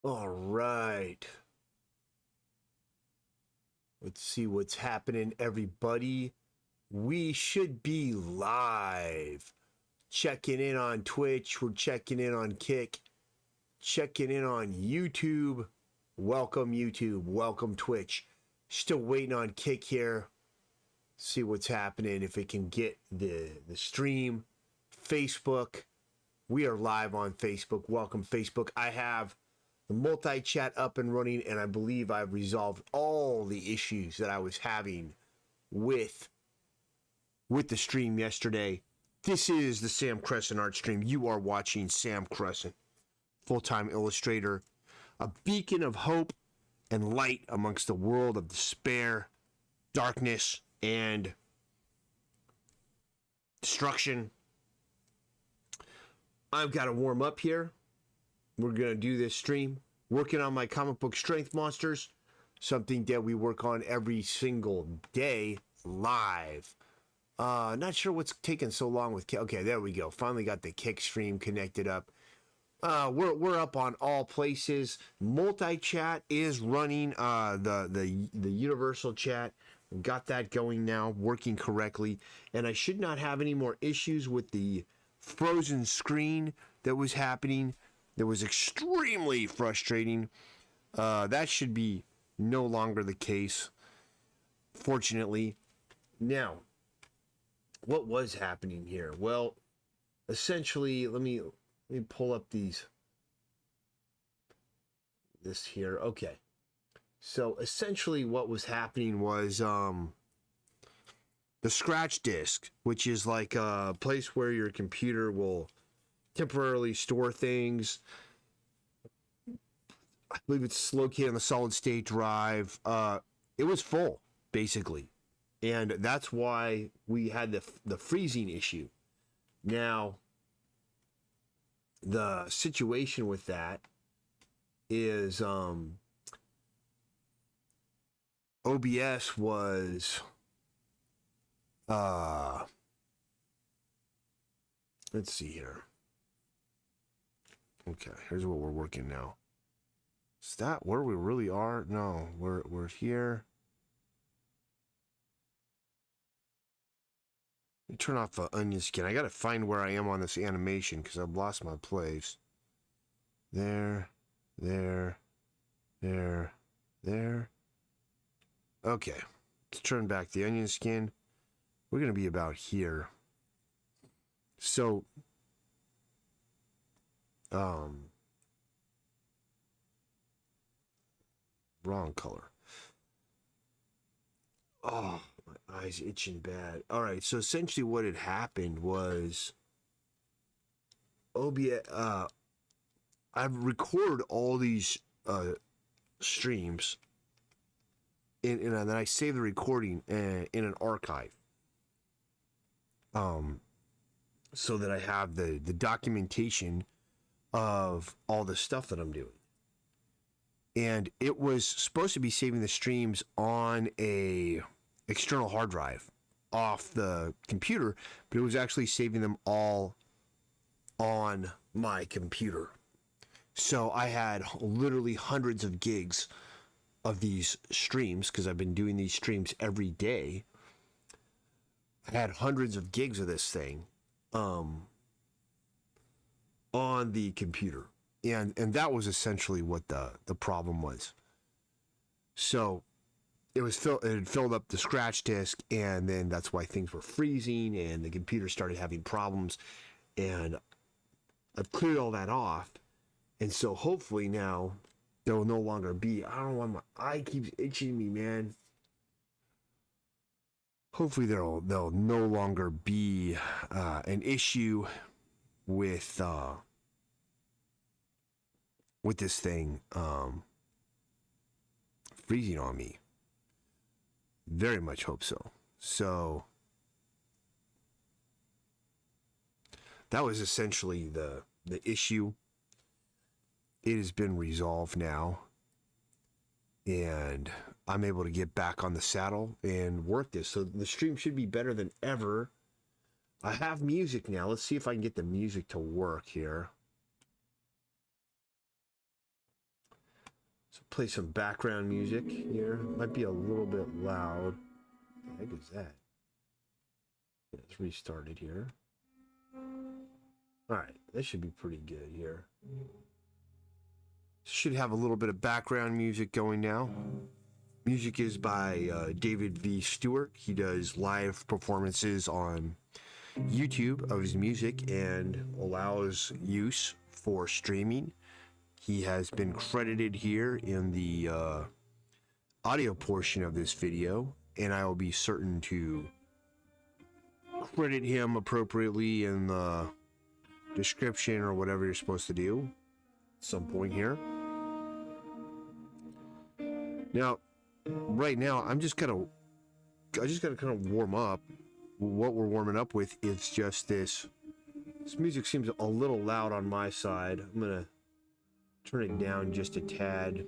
All right. Let's see what's happening, everybody. We should be live. Checking in on Twitch. We're checking in on Kick. Checking in on YouTube. Welcome, YouTube. Welcome, Twitch. Still waiting on Kick here. See what's happening. If it can get the stream. Facebook. We are live on Facebook. Welcome, Facebook. I have the multi-chat up and running, and I believe I've resolved all the issues that I was having with the stream yesterday. This is the Sam Crescent art stream. You are watching Sam Crescent, full-time illustrator, a beacon of hope and light amongst the world of despair, darkness, and destruction. I've got to warm up here. We're going to do this stream, working on my comic book Strength Monsters, something that we work on every single day live. Not sure what's taking so long with Kick. Okay, there we go. Finally got the Kick stream connected up. We're up on all places. Multi-chat is running. The universal chat. We've got that going now, working correctly. And I should not have any more issues with the frozen screen that was happening. That was extremely frustrating. That should be no longer the case, fortunately. Now, what was happening here? Well, essentially, let me pull up this here. Okay. So essentially what was happening was the scratch disk, which is like a place where your computer will temporarily store things. I believe it's located on the solid state drive. It was full, basically. And that's why we had the freezing issue. Now, the situation with that is OBS was let's see here. Okay, here's what we're working now. Is that where we really are? No, we're here. Let me turn off the onion skin. I gotta find where I am on this animation because I've lost my place. There. Okay, let's turn back the onion skin. We're gonna be about here. So, wrong color. Oh, my eyes itching bad. All right, so essentially what had happened was OBS, I've recorded all these streams and then I save the recording in an archive. So that I have the documentation of all the stuff that I'm doing. And it was supposed to be saving the streams on a external hard drive off the computer, but it was actually saving them all on my computer. So I had literally hundreds of gigs of these streams because I've been doing these streams every day. I had hundreds of gigs of this thing on the computer. And that was essentially what the problem was. So it had filled up the scratch disk, and then that's why things were freezing and the computer started having problems. And I've cleared all that off. And so hopefully now there will no longer be, I don't know why my eye keeps itching me, man. Hopefully there'll no longer be an issue with this thing freezing on me. Very much hope so. So that was essentially the issue. It has been resolved now, and I'm able to get back on the saddle and work this. So the stream should be better than ever. I have music now. Let's see if I can get the music to work here. play some background music here. Might be a little bit loud. What the heck is that? Let's restart it here. Alright, that should be pretty good here. Should have a little bit of background music going now. Music is by David V. Stewart. He does live performances on YouTube of his music and allows use for streaming. He has been credited here in the audio portion of this video, and I will be certain to credit him appropriately in the description or whatever you're supposed to do at some point here. Now, right now, I just gotta kind of warm up. What we're warming up with is just this. This music seems a little loud on my side. I'm gonna turn it down just a tad.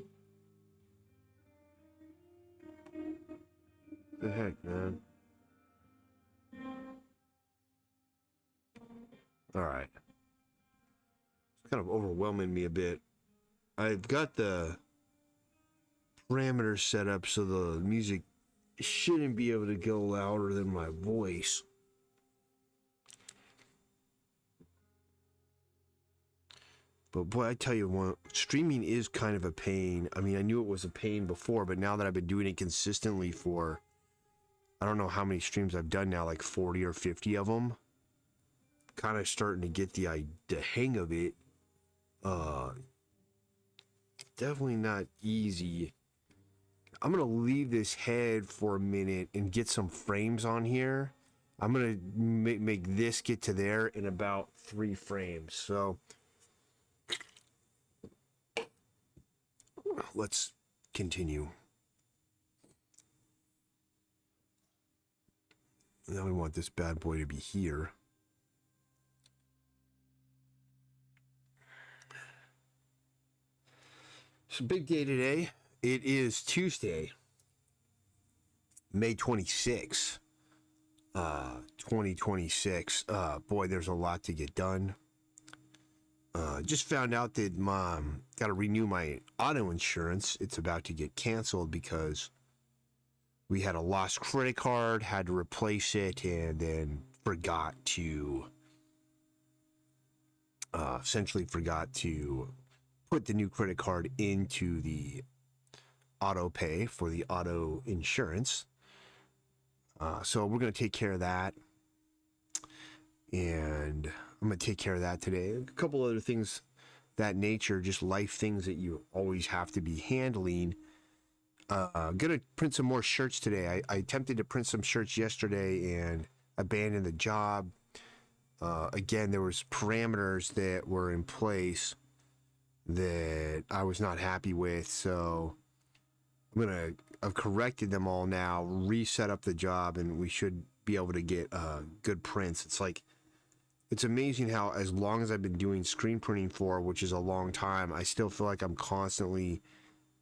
What the heck, man? Alright. It's kind of overwhelming me a bit. I've got the parameters set up so the music shouldn't be able to go louder than my voice. But boy, I tell you what, streaming is kind of a pain. I mean, I knew it was a pain before, but now that I've been doing it consistently for, I don't know how many streams I've done now, like 40 or 50 of them. Kind of starting to get the hang of it. Definitely not easy. I'm going to leave this head for a minute and get some frames on here. I'm going to make this get to there in about 3 frames. So let's continue. Now we want this bad boy to be here. It's a big day today. It is Tuesday, May 26th, 2026. Boy, there's a lot to get done. Just found out that Mom got to renew my auto insurance. It's about to get canceled because we had a lost credit card, had to replace it, and then forgot to, essentially forgot to put the new credit card into the auto pay for the auto insurance. So we're going to take care of that. And I'm going to take care of that today. A couple other things that nature, just life things that you always have to be handling. I'm going to print some more shirts today. I attempted to print some shirts yesterday and abandoned the job. Again, there was parameters that were in place that I was not happy with. So I've corrected them all now, reset up the job, and we should be able to get good prints. It's amazing how, as long as I've been doing screen printing for, which is a long time, I still feel like I'm constantly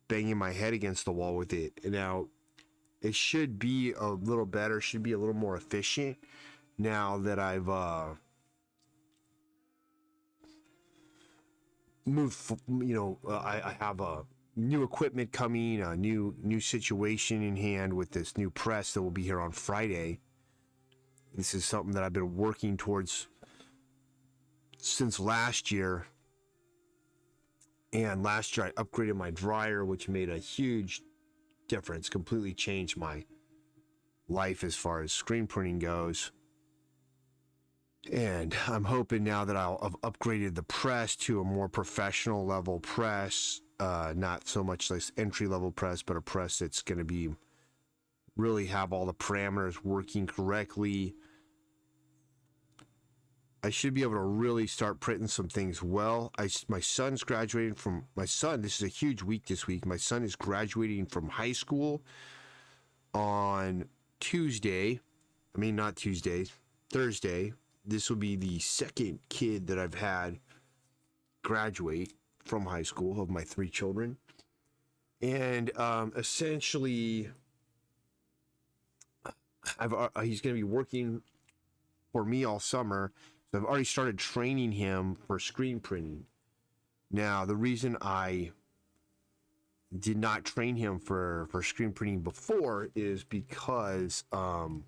banging my head against the wall with it. And now it should be a little better, should be a little more efficient now that I've moved, I have a new equipment coming, a new situation in hand with this new press that will be here on Friday. This is something that I've been working towards since last year. And last year I upgraded my dryer, which made a huge difference, completely changed my life as far as screen printing goes. And I'm hoping now that I'll have upgraded the press to a more professional level press, not so much this entry level press, but a press that's going to be really have all the parameters working correctly. I should be able to really start printing some things well. My son's graduating from, this is a huge week this week. My son is graduating from high school on Tuesday. I mean, not Tuesday, Thursday. This will be the second kid that I've had graduate from high school of my 3 children. And essentially, he's going to be working for me all summer. So I've already started training him for screen printing. Now, the reason I did not train him for screen printing before is because I'm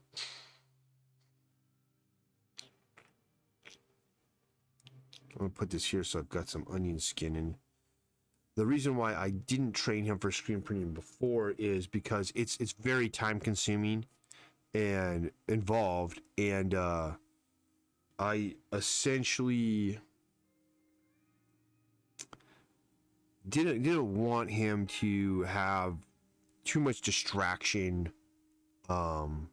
gonna put this here so I've got some onion skin. And the reason why I didn't train him for screen printing before is because it's very time consuming and involved, and I essentially didn't want him to have too much distraction, to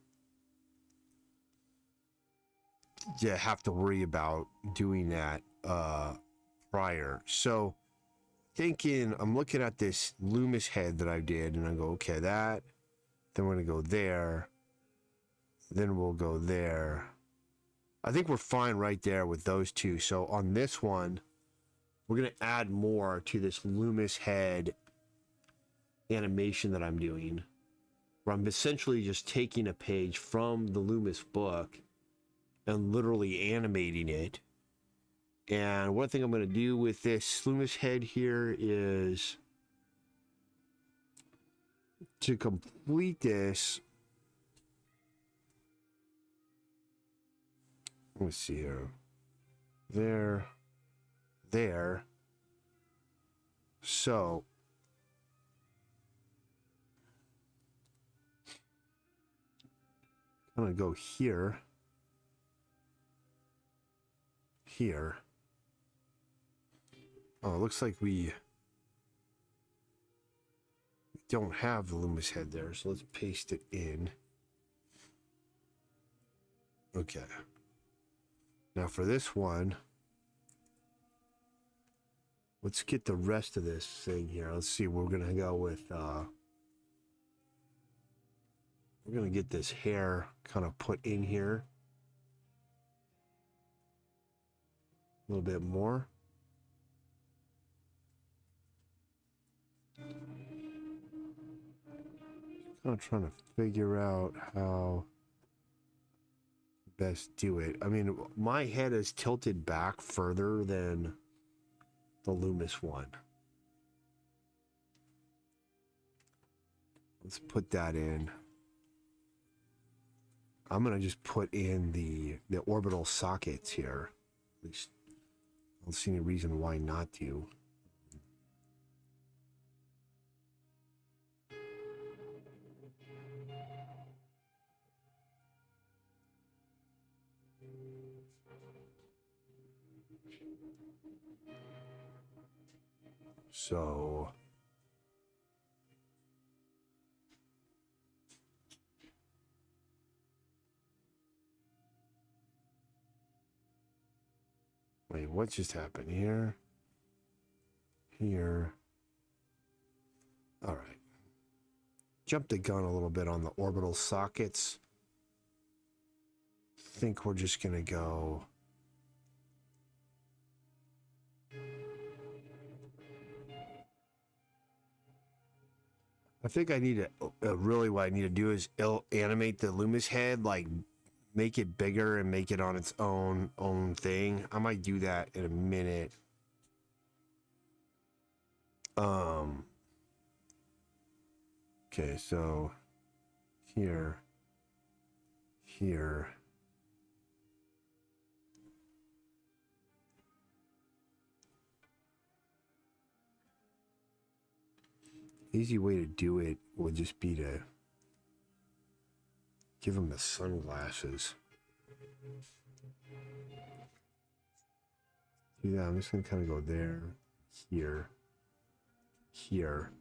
have to worry about doing that prior. So thinking, I'm looking at this Loomis head that I did, and I go, okay, that, then we're gonna go there, then we'll go there. I think we're fine right there with those two. So on this one, we're going to add more to this Loomis head animation that I'm doing, where I'm essentially just taking a page from the Loomis book and literally animating it. And one thing I'm going to do with this Loomis head here is to complete this. Let me see here. There. So I'm gonna go here. Oh, it looks like we don't have the Loomis head there, so let's paste it in. Okay. Now for this one, let's get the rest of this thing here. Let's see, we're gonna go with we're gonna get this hair kind of put in here a little bit more. Kind of trying to figure out how best do it. I mean, my head is tilted back further than the Loomis one. Let's put that in. I'm gonna just put in the orbital sockets here. At least I don't see any reason why not to. So wait, what just happened here? Here. All right. Jumped the gun a little bit on the orbital sockets. Think we're just gonna go. I think I need to really what I need to do is animate the Loomis head, like make it bigger and make it on its own thing. I might do that in a minute. Okay, so here. Easy way to do it would just be to give him the sunglasses. Yeah, I'm just gonna kind of go there, here.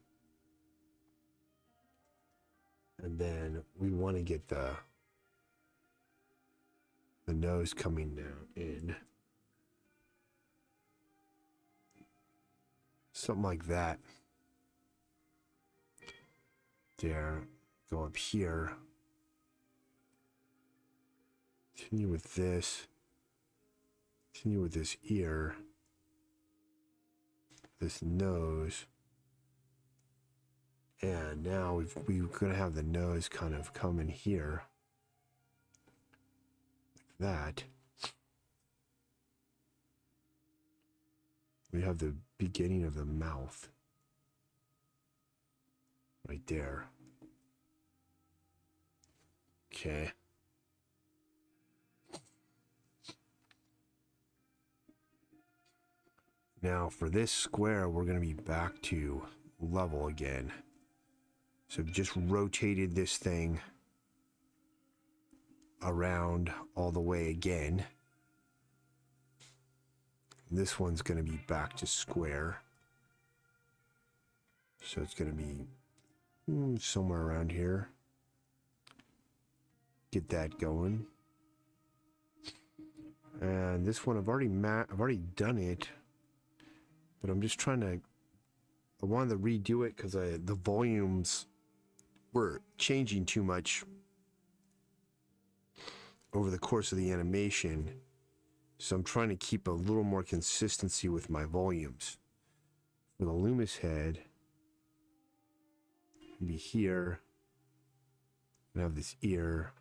And then we want to get the nose coming down in. Something like that. There. Go up here. Continue with this. Continue with this ear. This nose. And now we're gonna have the nose kind of come in here. Like that. We have the beginning of the mouth. Right there. Okay. Now for this square, we're going to be back to level again. So I've just rotated this thing around all the way again. This one's going to be back to square. So it's going to be somewhere around here. Get that going. And this one I've already done it, but I'm just trying to. I wanted to redo it because the volumes were changing too much over the course of the animation. So I'm trying to keep a little more consistency with my volumes. For the Loomis head, it'll be here. We'll have this ear.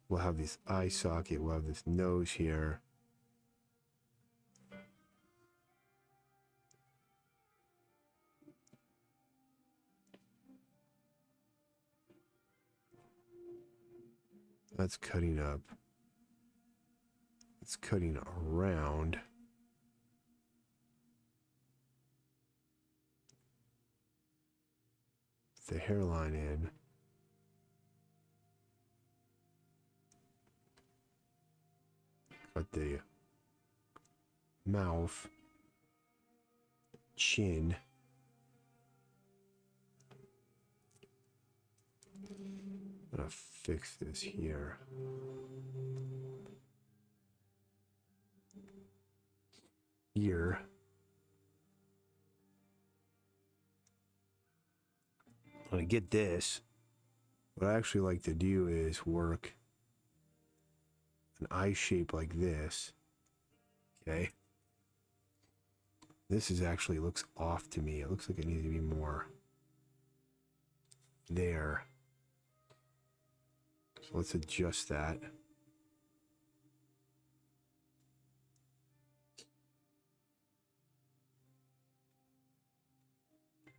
We'll have this eye socket. We'll have this nose here. That's cutting up. It's cutting around. The hairline in. Got the mouth, chin. I'm gonna fix this here. Ear. When I get this, what I actually like to do is work an eye shape like this. Okay. This is actually looks off to me. It looks like it needs to be more there. So let's adjust that. Just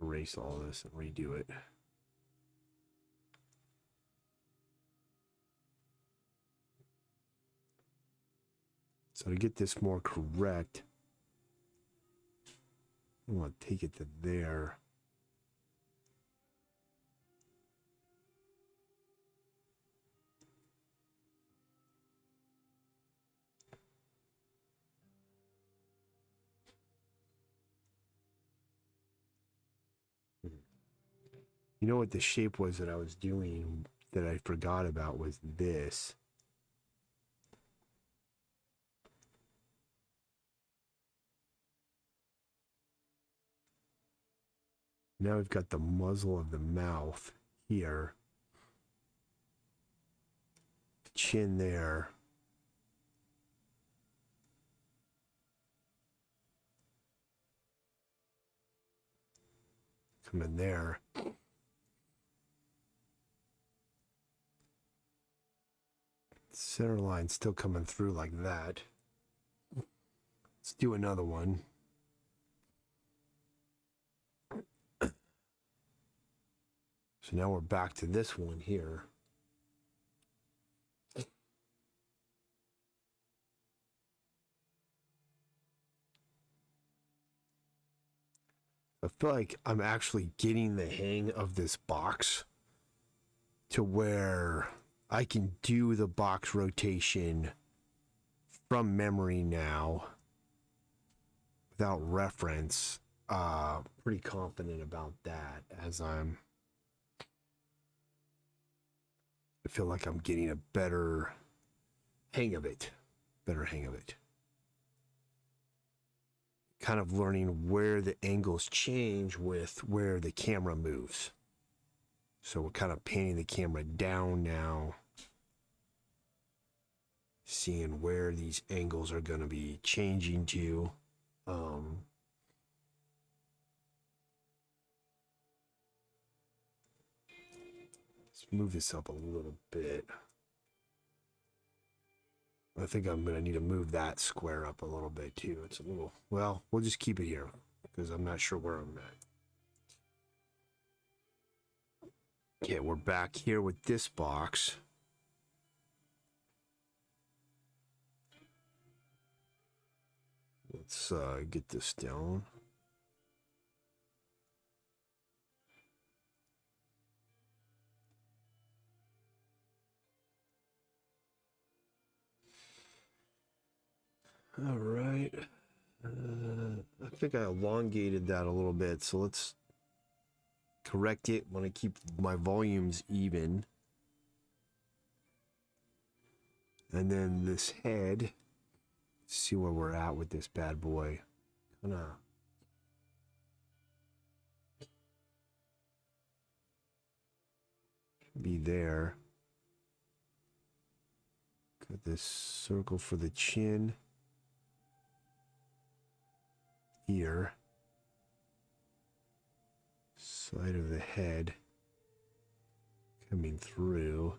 erase all this and redo it. So to get this more correct, I want to take it to there. You know what the shape was that I was doing that I forgot about was this. Now we've got the muzzle of the mouth here. Chin there. Come in there. Center line still coming through like that. Let's do another one. So now we're back to this one here. I feel like I'm actually getting the hang of this box to where I can do the box rotation from memory now without reference. Pretty confident about that as I feel like I'm getting a better hang of it. Kind of learning where the angles change with where the camera moves. So we're kind of panning the camera down now, seeing where these angles are going to be changing to. Let's move this up a little bit. I think I'm going to need to move that square up a little bit too. It's a little, well, we'll just keep it here. because I'm not sure where I'm at. Okay, we're back here with this box. Let's get this down. All right. I think I elongated that a little bit, so let's correct it. I want to keep my volumes even. And then this head, see where we're at with this bad boy. Kind of be there. Got this circle for the chin. Ear. Side of the head. Coming through.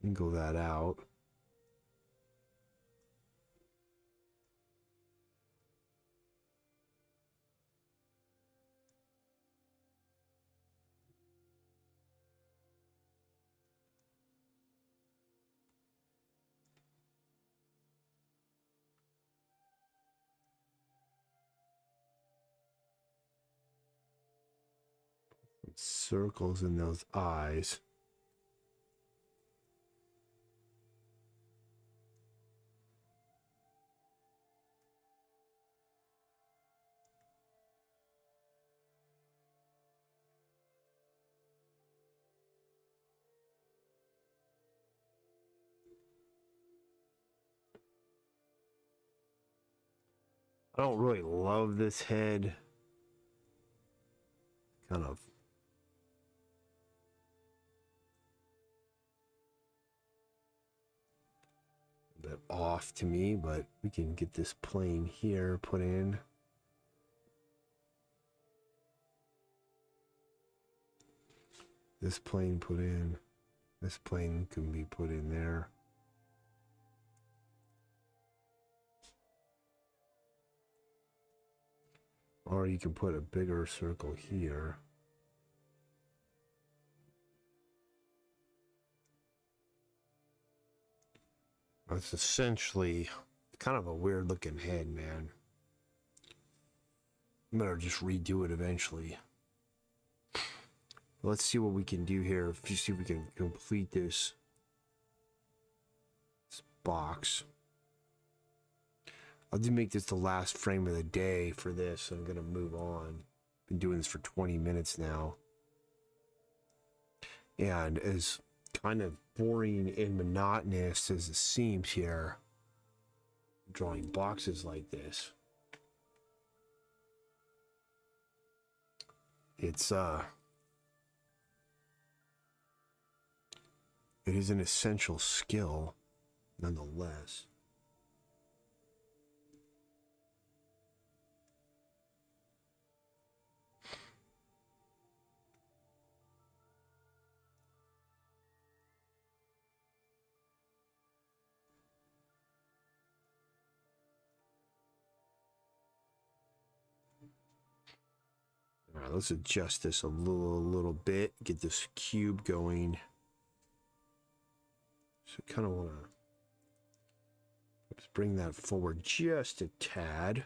Angle that out. Circles in those eyes. I don't really love this head. Kind of a bit off to me, but we can get this plane here put in. This plane put in. This plane can be put in there. Or you can put a bigger circle here. It's essentially kind of a weird looking head, man. I'm gonna just redo it eventually. Let's see what we can do here. If you see if we can complete this box. I'll do make this the last frame of the day for this. I'm gonna move on. Been doing this for 20 minutes now. And as kind of boring and monotonous as it seems here, drawing boxes like this, it's it is an essential skill nonetheless. All right, let's adjust this a little bit, get this cube going. So kind of want to let's bring that forward just a tad.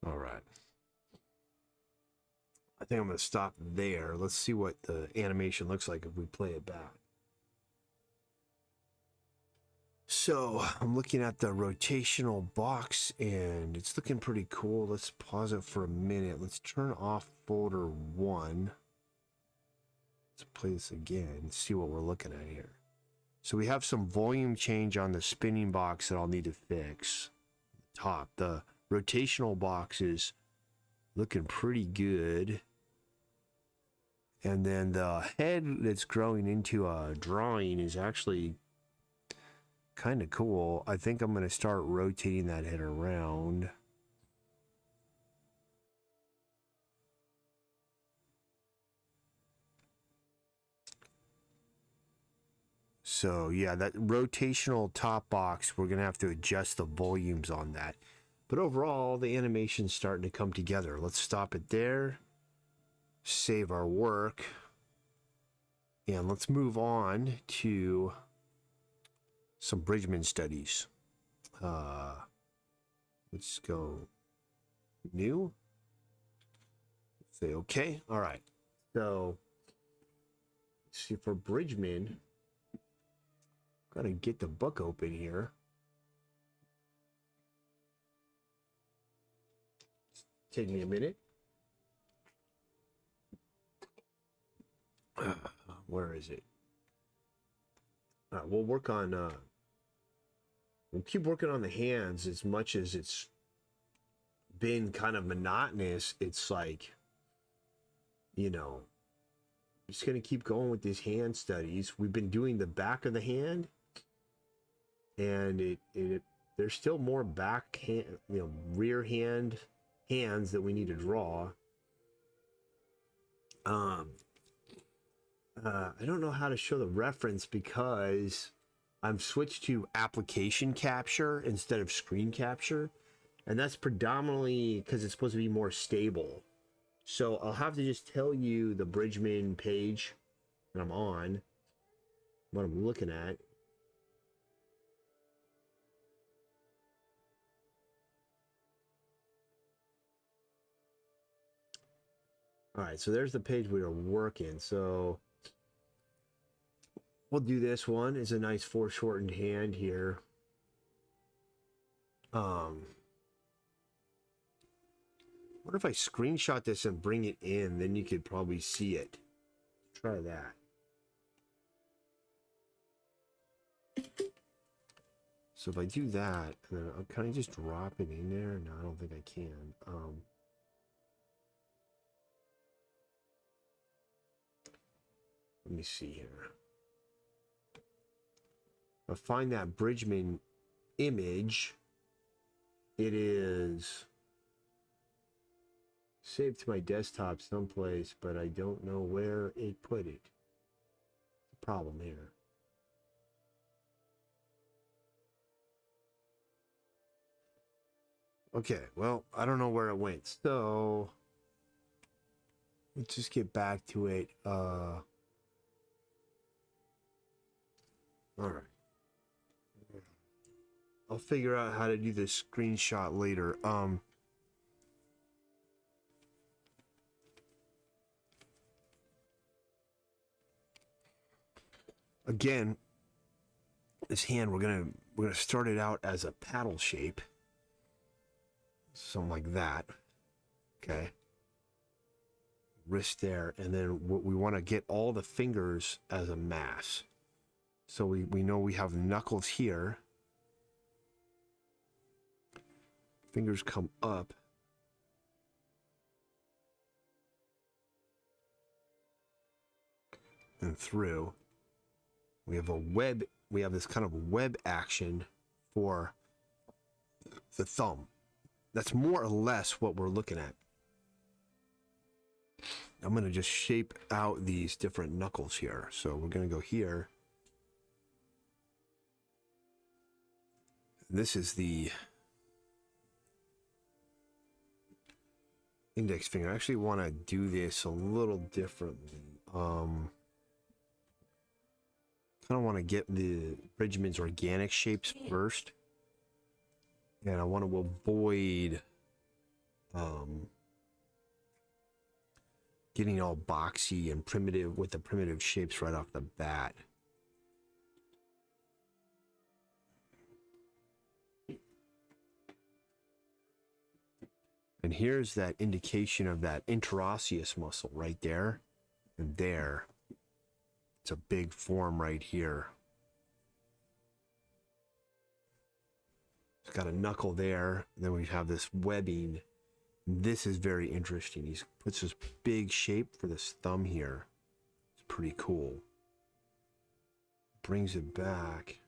All right. I think I'm going to stop there. Let's see what the animation looks like if we play it back. So I'm looking at the rotational box and it's looking pretty cool. Let's pause it for a minute. Let's turn off folder 1. Let's play this again and see what we're looking at here. So we have some volume change on the spinning box that I'll need to fix. Top, the rotational box is looking pretty good. And then the head that's growing into a drawing is actually kind of cool. I think I'm going to start rotating that head around. So yeah, that rotational top box, we're going to have to adjust the volumes on that. But overall, the animation's starting to come together. Let's stop it there. Save our work. And let's move on to some Bridgman studies. Let's go new. Say okay. All right. So, let's see, for Bridgman, gotta get the book open here. Take me a minute. Where is it? All right, we'll work on. We'll keep working on the hands as much as it's been kind of monotonous. It's like, you know, just gonna keep going with these hand studies. We've been doing the back of the hand, and there's still more back hand, you know, rear hand hands that we need to draw. I don't know how to show the reference because I've switched to application capture instead of screen capture, and that's predominantly because it's supposed to be more stable. So I'll have to just tell you the Bridgman page that I'm on, what I'm looking at. All right, so there's the page we are working. So we'll do this one. It's a nice foreshortened hand here. What if I screenshot this and bring it in? Then you could probably see it. Try that. So if I do that, and then I'll kind of just drop it in there. No, I don't think I can. Let me see here. I'll find that Bridgman image. It is saved to my desktop someplace, but I don't know where it put it. The problem here. Okay, well, I don't know where it went. So let's just get back to it. All right. I'll figure out how to do this screenshot later. Again, this hand we're gonna start it out as a paddle shape. Something like that. Okay. Wrist there, and then we want to get all the fingers as a mass. So we know we have knuckles here. Fingers come up. And through. We have a web, we have this kind of web action for the thumb. That's more or less what we're looking at. I'm going to just shape out these different knuckles here. So we're going to go here. This is the index finger. I actually want to do this a little differently. Kind of want to get the Bridgman's organic shapes first. And I want to avoid getting all boxy and primitive with the primitive shapes right off the bat. And here's that indication of that interosseous muscle right there and there. It's a big form right here. It's got a knuckle there. And then we have this webbing. This is very interesting. He puts this big shape for this thumb here. It's pretty cool. Brings it back.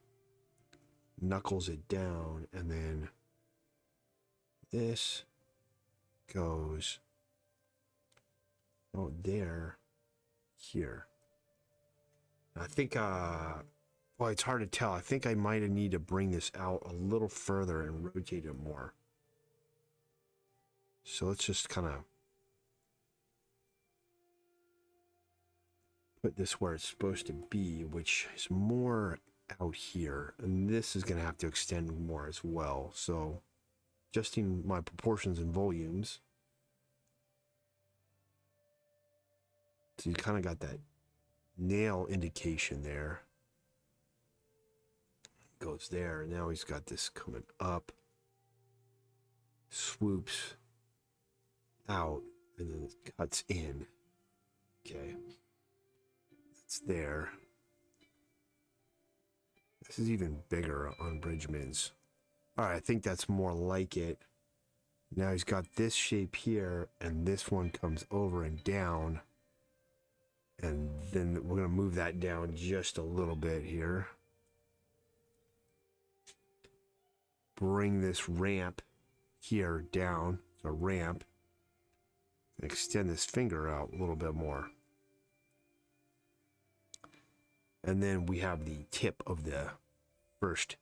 knuckles it down, and then this goes out there, here. I think, well, it's hard to tell. I think I might need to bring this out a little further and rotate it more. So let's just kind of put this where it's supposed to be, which is more out here. And this is going to have to extend more as well. So adjusting my proportions and volumes. So you kind of got that nail indication there. Goes there. Now he's got this coming up. Swoops out. And then it cuts in. Okay. It's there. This is even bigger on Bridgman's. Alright, I think that's more like it. Now he's got this shape here, and this one comes over and down. And then we're going to move that down just a little bit here. Bring this ramp here down. So ramp. Extend this finger out a little bit more. And then we have the tip of the first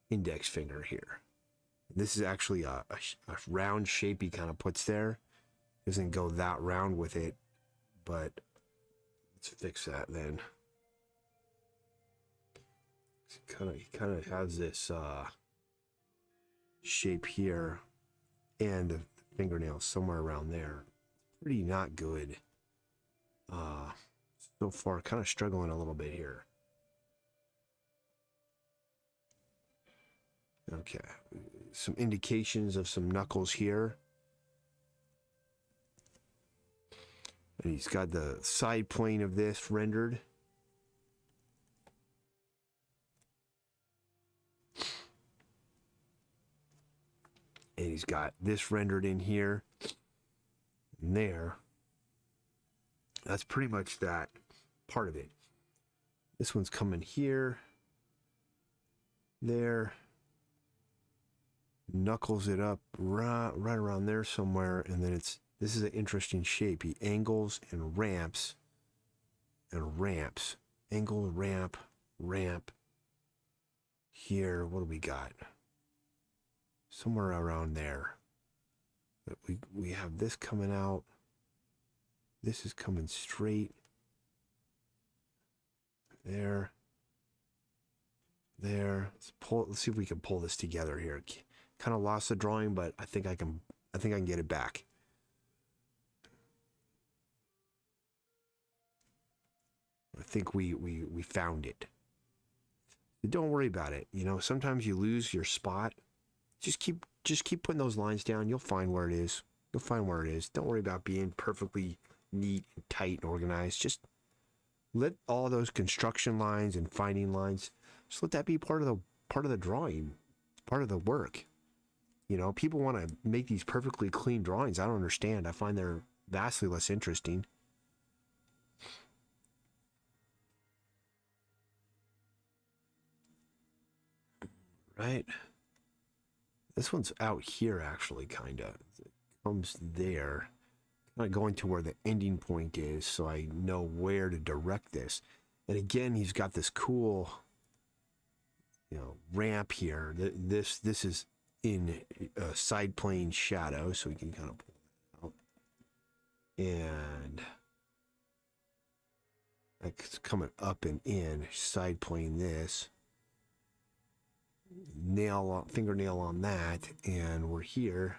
index finger here. This is actually a round shape he kind of puts there. Doesn't go that round with it, but let's fix that then. He kind of has this shape here and the fingernail somewhere around there. Pretty not good. So far, kind of struggling a little bit here. Okay, some indications of some knuckles here. And he's got the side plane of this rendered. And he's got this rendered in here and there. That's pretty much that part of it. This one's coming here, there, knuckles it up right around there somewhere, and then this is an interesting shape. He angles and ramps, angle, ramp, ramp. Here, what do we got? Somewhere around there. But we have this coming out. This is coming straight. There. Let's see if we can pull this together here. Kind of lost the drawing, but I think I can get it back. I think we found it. Don't worry about it. You know, sometimes you lose your spot. Just keep putting those lines down. You'll find where it is. Don't worry about being perfectly neat and tight and organized. Just let all those construction lines and finding lines, just let that be part of the drawing, part of the work. You know, people want to make these perfectly clean drawings. I don't understand. I find they're vastly less interesting. Right. This one's out here, actually, kind of. It comes there. Kind of going to where the ending point is, so I know where to direct this. And again, he's got this cool, you know, ramp here. This is in a side plane shadow, so we can kind of pull it out. And it's coming up and in, side plane this. Fingernail on that, and we're here.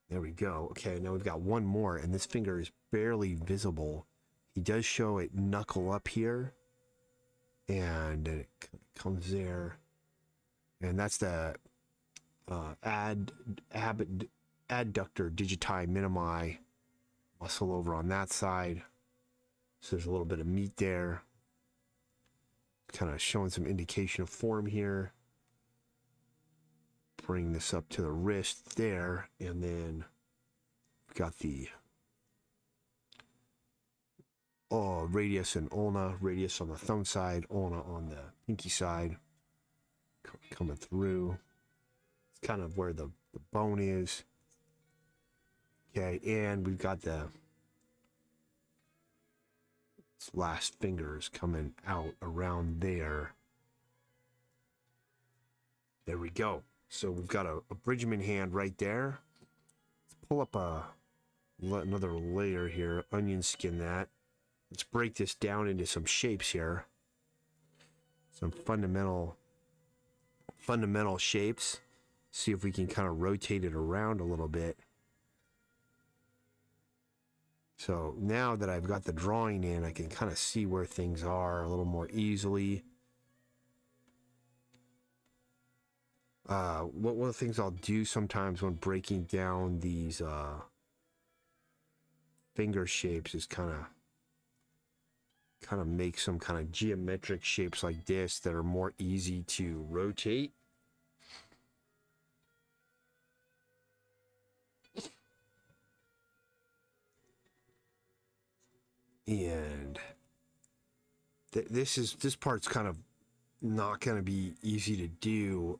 There we go. Okay, now we've got one more, and this finger is barely visible. He does show it knuckle up here, and it comes there, and that's the adductor digiti minimi muscle over on that side. So there's a little bit of meat there. Kind of showing some indication of form here. Bring this up to the wrist there, and then we've got the radius and ulna. Radius on the thumb side, ulna on the pinky side. Coming through. It's kind of where the bone is. Okay, and we've got the last fingers coming out around there. There we go. So we've got a Bridgman hand right there. Let's pull up another layer here. Onion skin that. Let's break this down into some shapes here. Some fundamental shapes. See if we can kind of rotate it around a little bit. So now that I've got the drawing in, I can kind of see where things are a little more easily. One of the things I'll do sometimes when breaking down these finger shapes is kind of make some kind of geometric shapes like this that are more easy to rotate. And this part's kind of not going to be easy to do.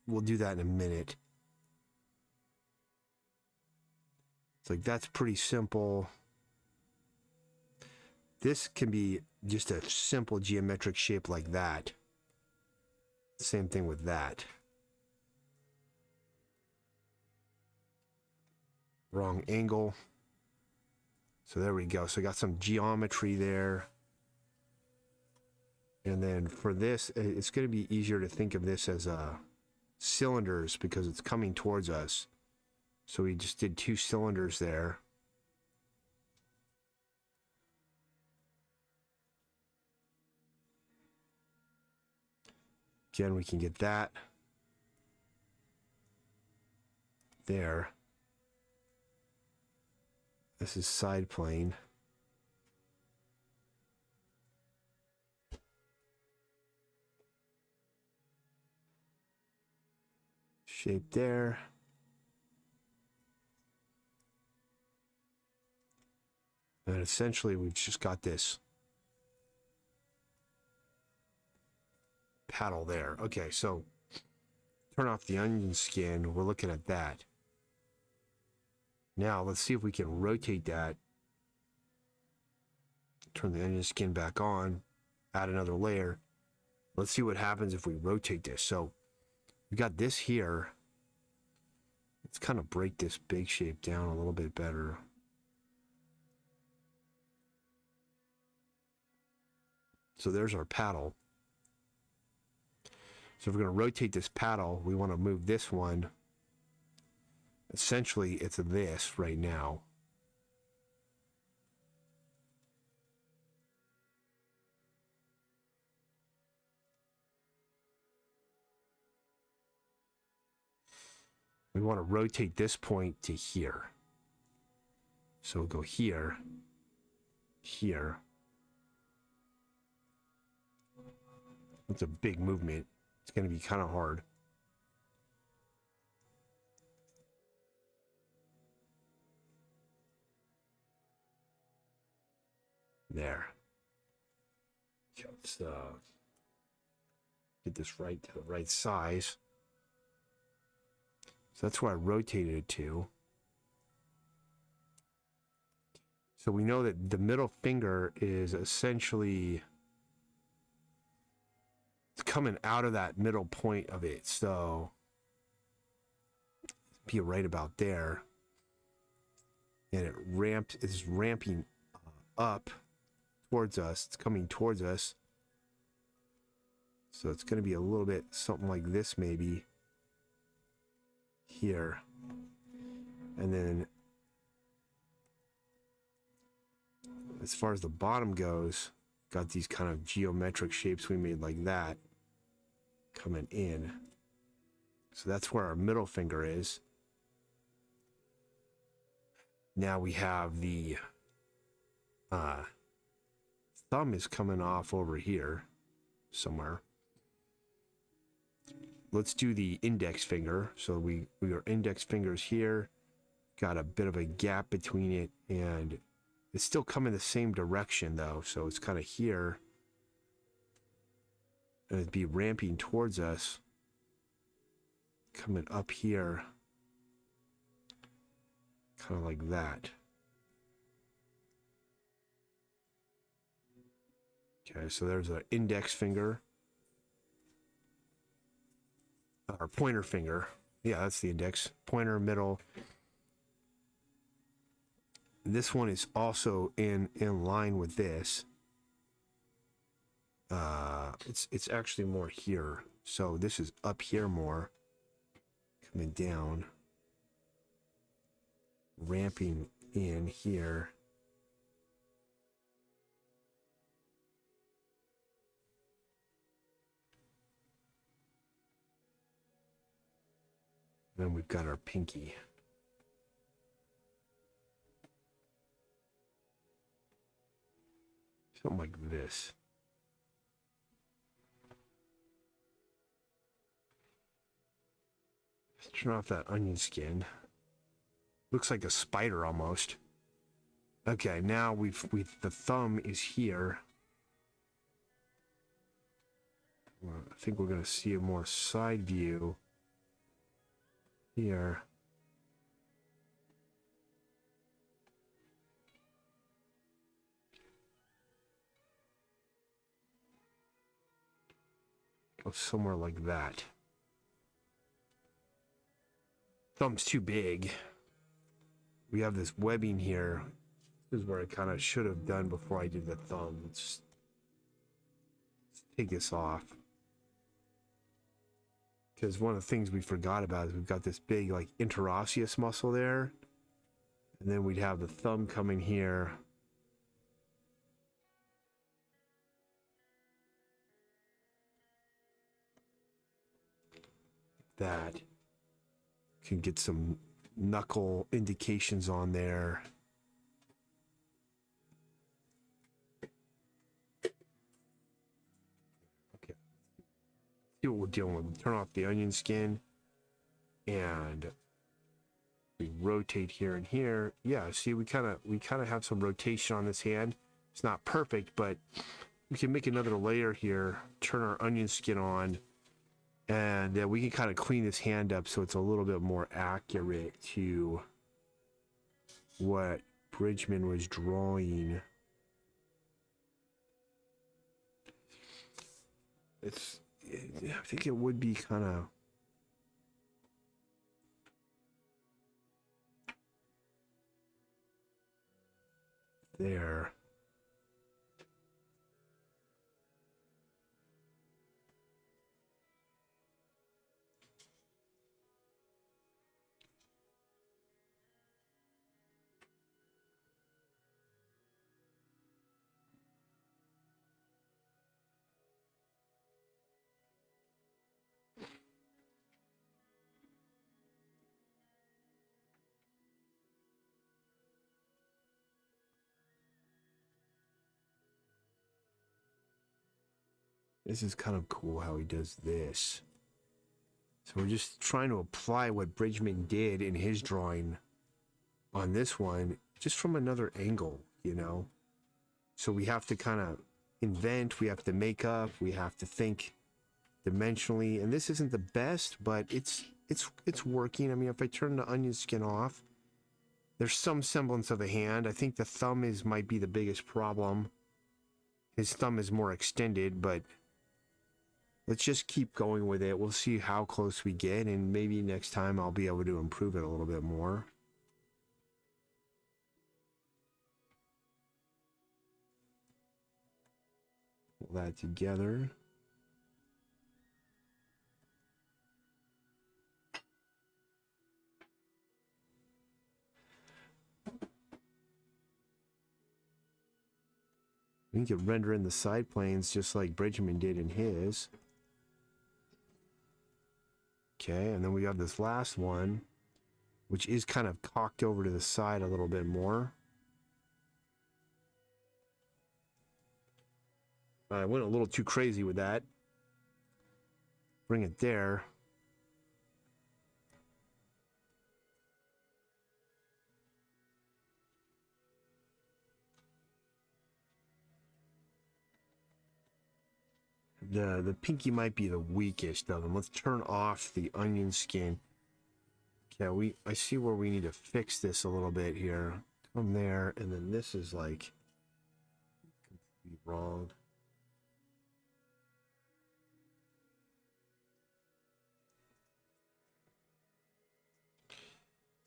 We'll do that in a minute. It's like that's pretty simple. This can be just a simple geometric shape like that. Same thing with that. Wrong angle. So there we go. So I got some geometry there. And then for this, it's going to be easier to think of this as cylinders because it's coming towards us. So we just did 2 cylinders there. Again, we can get that there. This is side plane. Shape there. And essentially we've just got this paddle there. Okay, so turn off the onion skin. We're looking at that. Now let's see if we can rotate that. Turn the onion skin back on. Add another layer. Let's see what happens if we rotate this. So we got this here. Let's kind of break this big shape down a little bit better. So there's our paddle. So if we're going to rotate this paddle, we want to move this one. Essentially, it's this right now. We want to rotate this point to here. So we'll go here, here. It's a big movement. It's going to be kind of hard. There. Let's get this right to the right size. So that's where I rotated it to. So we know that the middle finger is essentially it's coming out of that middle point of it. So be right about there. And it is ramping up towards us. It's coming towards us. So it's going to be a little bit something like this maybe. Here. And then as far as the bottom goes, got these kind of geometric shapes we made like that coming in. So that's where our middle finger is. Now we have the thumb is coming off over here somewhere. Let's do the index finger. So we are index fingers here. Got a bit of a gap between it and It's still coming the same direction though, so it's kind of here. And it'd be ramping towards us. Coming up here. Kind of like that. Okay, so there's an index finger. Or pointer finger. Yeah, that's the index. Pointer, middle. This one is also in line with this. It's actually more here. So this is up here more. Coming down. Ramping in here. Then we've got our pinky. Something like this. Let's turn off that onion skin. Looks like a spider almost. Okay, now the thumb is here. Well, I think we're gonna see a more side view here. Go somewhere like that. Thumb's too big. We have this webbing here. This is where I kind of should have done before I did the thumb. Let's take this off. Because one of the things we forgot about is we've got this big like interosseous muscle there. And then we'd have the thumb coming here. That can get some knuckle indications on there. Okay. See what we're dealing with. Turn off the onion skin and we rotate here and here. Yeah, see, we kind of have some rotation on this hand. It's not perfect, but we can make another layer here, turn our onion skin on, and we can kind of clean this hand up so it's a little bit more accurate to what Bridgman was drawing. I think it would be kind of there. This is kind of cool how he does this. So we're just trying to apply what Bridgman did in his drawing on this one, just from another angle, you know? So we have to kind of invent, we have to make up, we have to think dimensionally, and this isn't the best, but it's working. I mean, if I turn the onion skin off, there's some semblance of a hand. I think the thumb might be the biggest problem. His thumb is more extended, but let's just keep going with it. We'll see how close we get, and maybe next time I'll be able to improve it a little bit more. Pull that together. We can render in the side planes just like Bridgman did in his. Okay, and then we have this last one, which is kind of cocked over to the side a little bit more. I went a little too crazy with that. Bring it there. The pinky might be the weakest of them. Let's turn off the onion skin. Okay, I see where we need to fix this a little bit here. Come there, and then this is like completely wrong.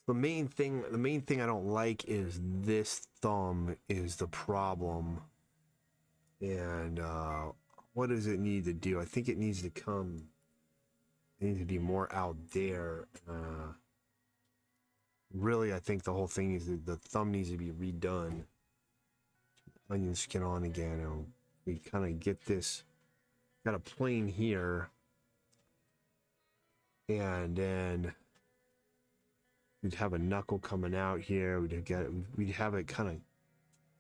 The main thing I don't like is this thumb is the problem. And what does it need to do? I think it needs to come. It needs to be more out there. Really, I think the whole thing is that the thumb needs to be redone. Onion skin on again. And we kind of get this. Got a plane here. And then we'd have a knuckle coming out here. We'd have it kind of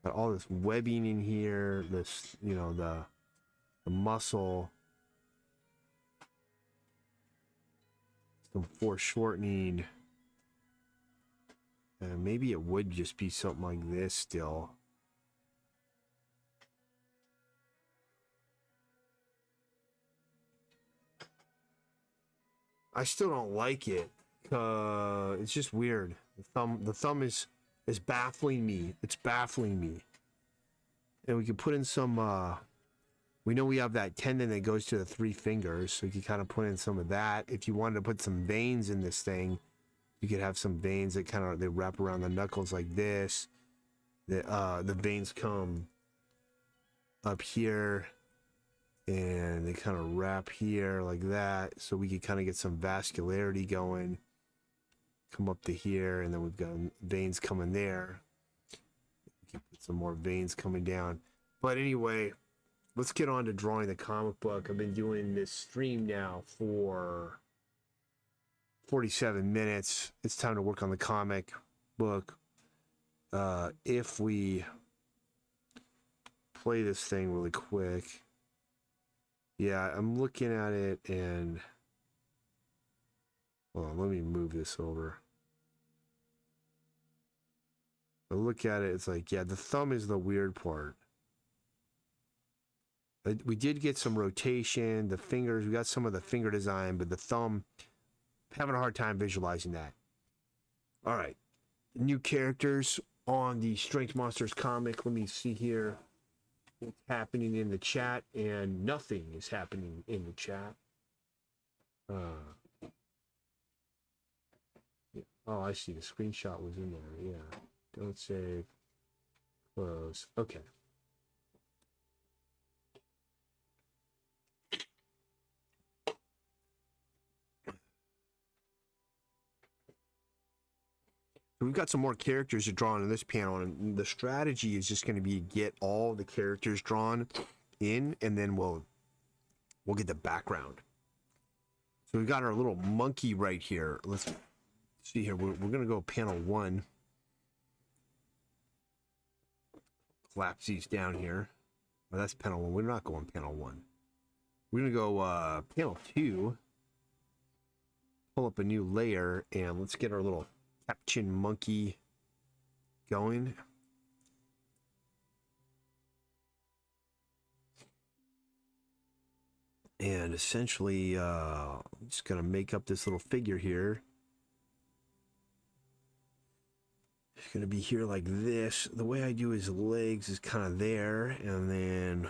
got all this webbing in here. This, you know, the muscle. Some foreshortening. Maybe it would just be something like this still. I still don't like it. It's just weird. The thumb is baffling me. It's baffling me. And we could put in some. We know we have that tendon that goes to the 3 fingers, so you could kind of put in some of that. If you wanted to put some veins in this thing, you could have some veins that kind of they wrap around the knuckles like this. The veins come up here, and they kind of wrap here like that, so we could kind of get some vascularity going. Come up to here, and then we've got veins coming there. We can put some more veins coming down. But anyway, let's get on to drawing the comic book. I've been doing this stream now for 47 minutes. It's time to work on the comic book. If we play this thing really quick. Yeah, I'm looking at it and hold on, let me move this over. I look at it, it's like, yeah, the thumb is the weird part. We did get some rotation, the fingers, we got some of the finger design, but the thumb, having a hard time visualizing that. All right, new characters on the Strength Monsters comic. Let me see here what's happening in the chat, and nothing is happening in the chat. Yeah. Oh, I see. The screenshot was in there. Yeah. Don't save. Close. Okay. We've got some more characters to draw in this panel, and the strategy is just going to be get all the characters drawn in, and then we'll get the background. So we've got our little monkey right here. Let's see here. We're going to go panel 1. Collapse these down here. Oh, that's panel 1. We're not going panel 1. We're going to go panel 2. Pull up a new layer, and let's get our little Captain Monkey going. And essentially, I'm just going to make up this little figure here. It's going to be here like this. The way I do his legs is kind of there. And then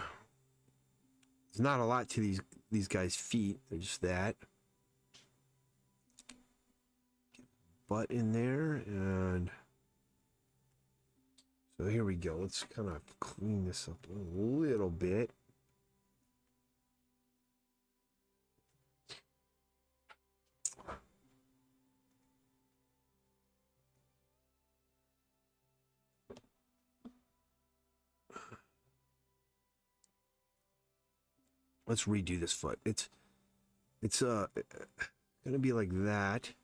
there's not a lot to these guys' feet. They're just that. Butt in there, and so here we go. Let's kind of clean this up a little bit. Let's redo this foot. It's gonna be like that.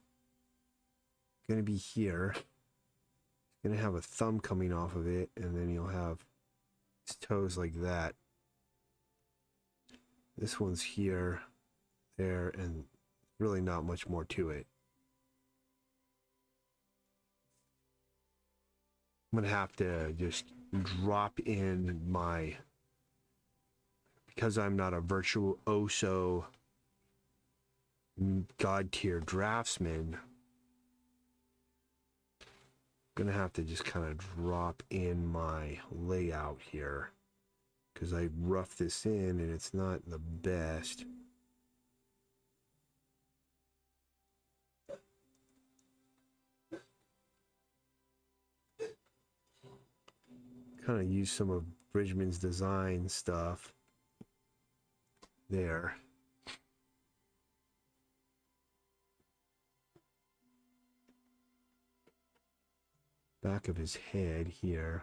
Gonna be here. Gonna have a thumb coming off of it, and then you'll have his toes like that. This one's here, there, and really not much more to it. I'm gonna have to just drop in my, because I'm not a virtuoso god tier draftsman, I'm gonna have to just kind of drop in my layout here because I roughed this in and it's not the best. Kind of use some of Bridgman's design stuff there. Back of his head here.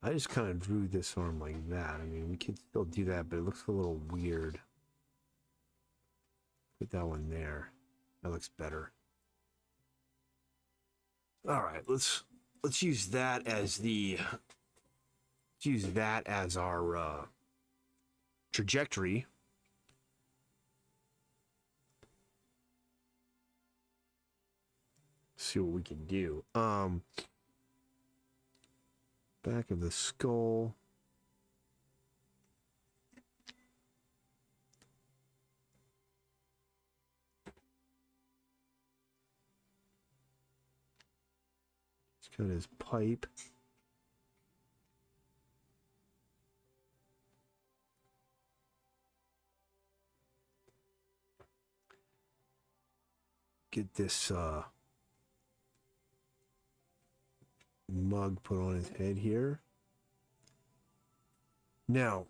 I just kind of drew this arm like that. I mean, we could still do that, but it looks a little weird. Put that one there. That looks better. All right, let's use that as the our trajectory. See what we can do. Back of the skull. He's got his pipe. Get this mug put on his head here. Now,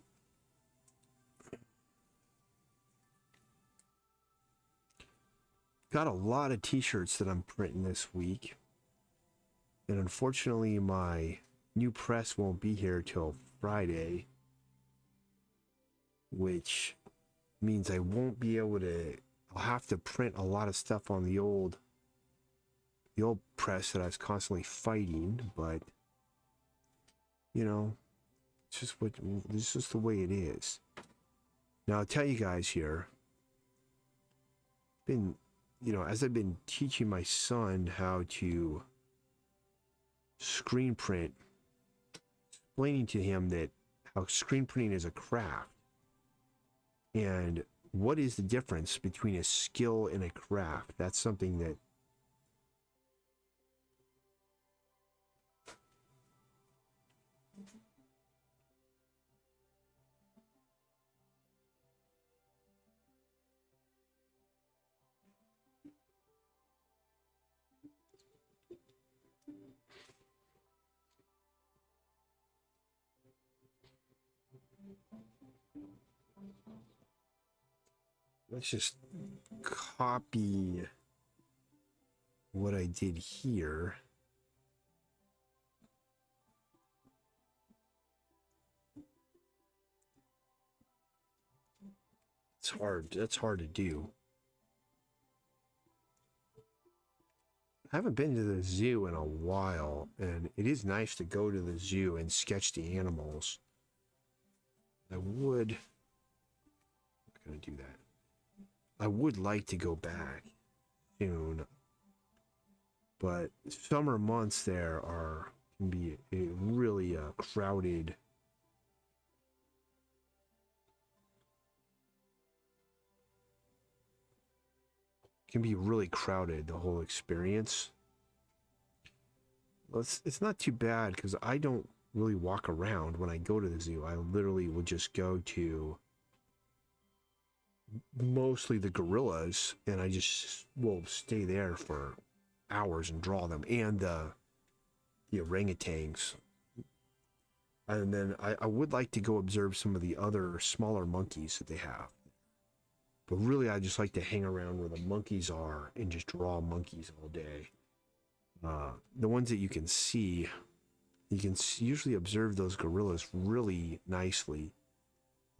got a lot of t-shirts that I'm printing this week. And unfortunately, my new press won't be here till Friday, which means I won't be able to, I'll have to print a lot of stuff on the old press that I was constantly fighting, but you know, it's just the way it is. Now I'll tell you guys here, as I've been teaching my son how to screen print, explaining to him that how screen printing is a craft and what is the difference between a skill and a craft. That's something that let's just copy what I did here. It's hard. That's hard to do. I haven't been to the zoo in a while, and it is nice to go to the zoo and sketch the animals. I would... I'm not gonna do that. I would like to go back soon, but summer months there can be a really crowded. Can be really crowded, the whole experience. Well, it's not too bad because I don't really walk around when I go to the zoo. I literally would just go to mostly the gorillas, and I just will stay there for hours and draw them, and the orangutans. And then I would like to go observe some of the other smaller monkeys that they have. But really, I just like to hang around where the monkeys are and just draw monkeys all day. The ones that you can usually observe those gorillas really nicely.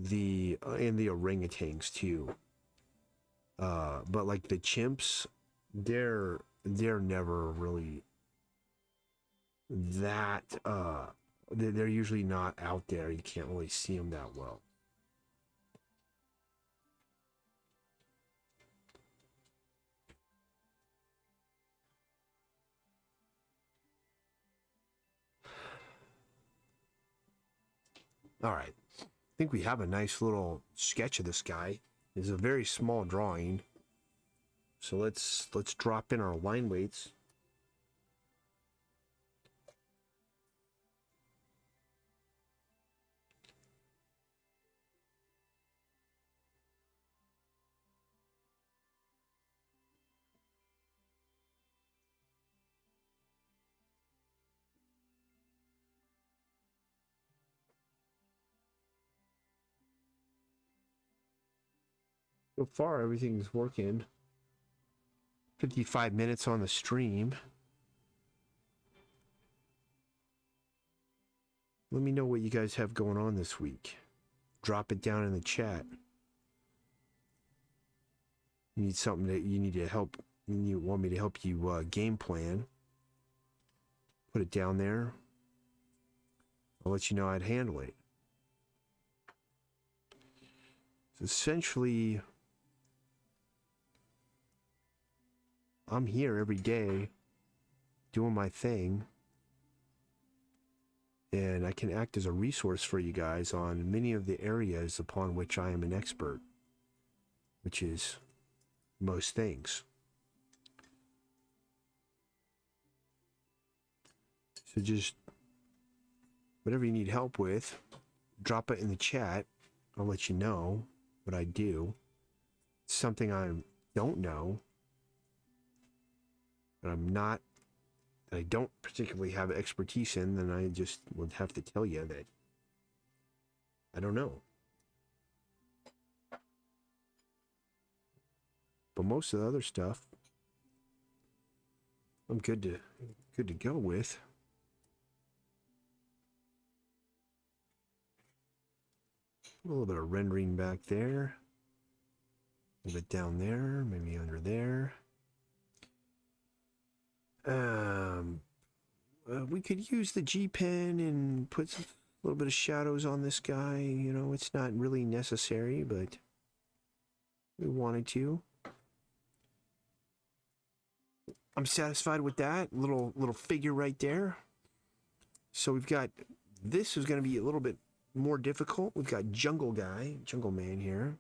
And the orangutans too. But like the chimps, they're never really that. They're usually not out there. You can't really see them that well. All right. I think we have a nice little sketch of this guy. It's a very small drawing. So let's drop in our line weights. So far, everything's working. 55 minutes on the stream. Let me know what you guys have going on this week. Drop it down in the chat. You need something that you need to help. You want me to help you game plan. Put it down there. I'll let you know I'd handle it. So essentially, I'm here every day doing my thing, and I can act as a resource for you guys on many of the areas upon which I am an expert, which is most things. So just whatever you need help with, drop it in the chat. I'll let you know what I do. It's something I don't know, that I don't particularly have expertise in, then I just would have to tell you that I don't know. But most of the other stuff I'm good to go with. A little bit of rendering back there. A little bit down there, maybe under there. We could use the G pen and put a little bit of shadows on this guy. You know, it's not really necessary, but we wanted to. I'm satisfied with that little figure right there. So we've got, this is going to be a little bit more difficult. We've got Jungle Man here.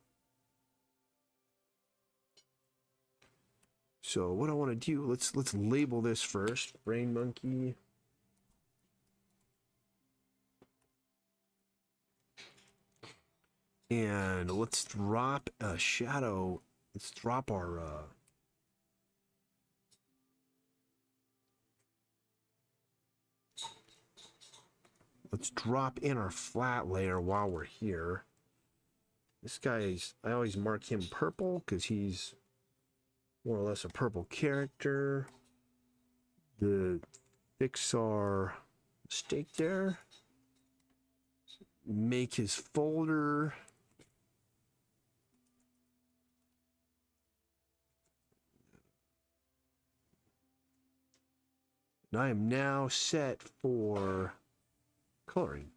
So what I want to do, let's label this first. Brain Monkey. And let's drop a shadow. Let's drop our let's drop in our flat layer while we're here. This guy's, I always mark him purple because he's more or less a purple character. Fix our stake there. Make his folder. And I am now set for coloring.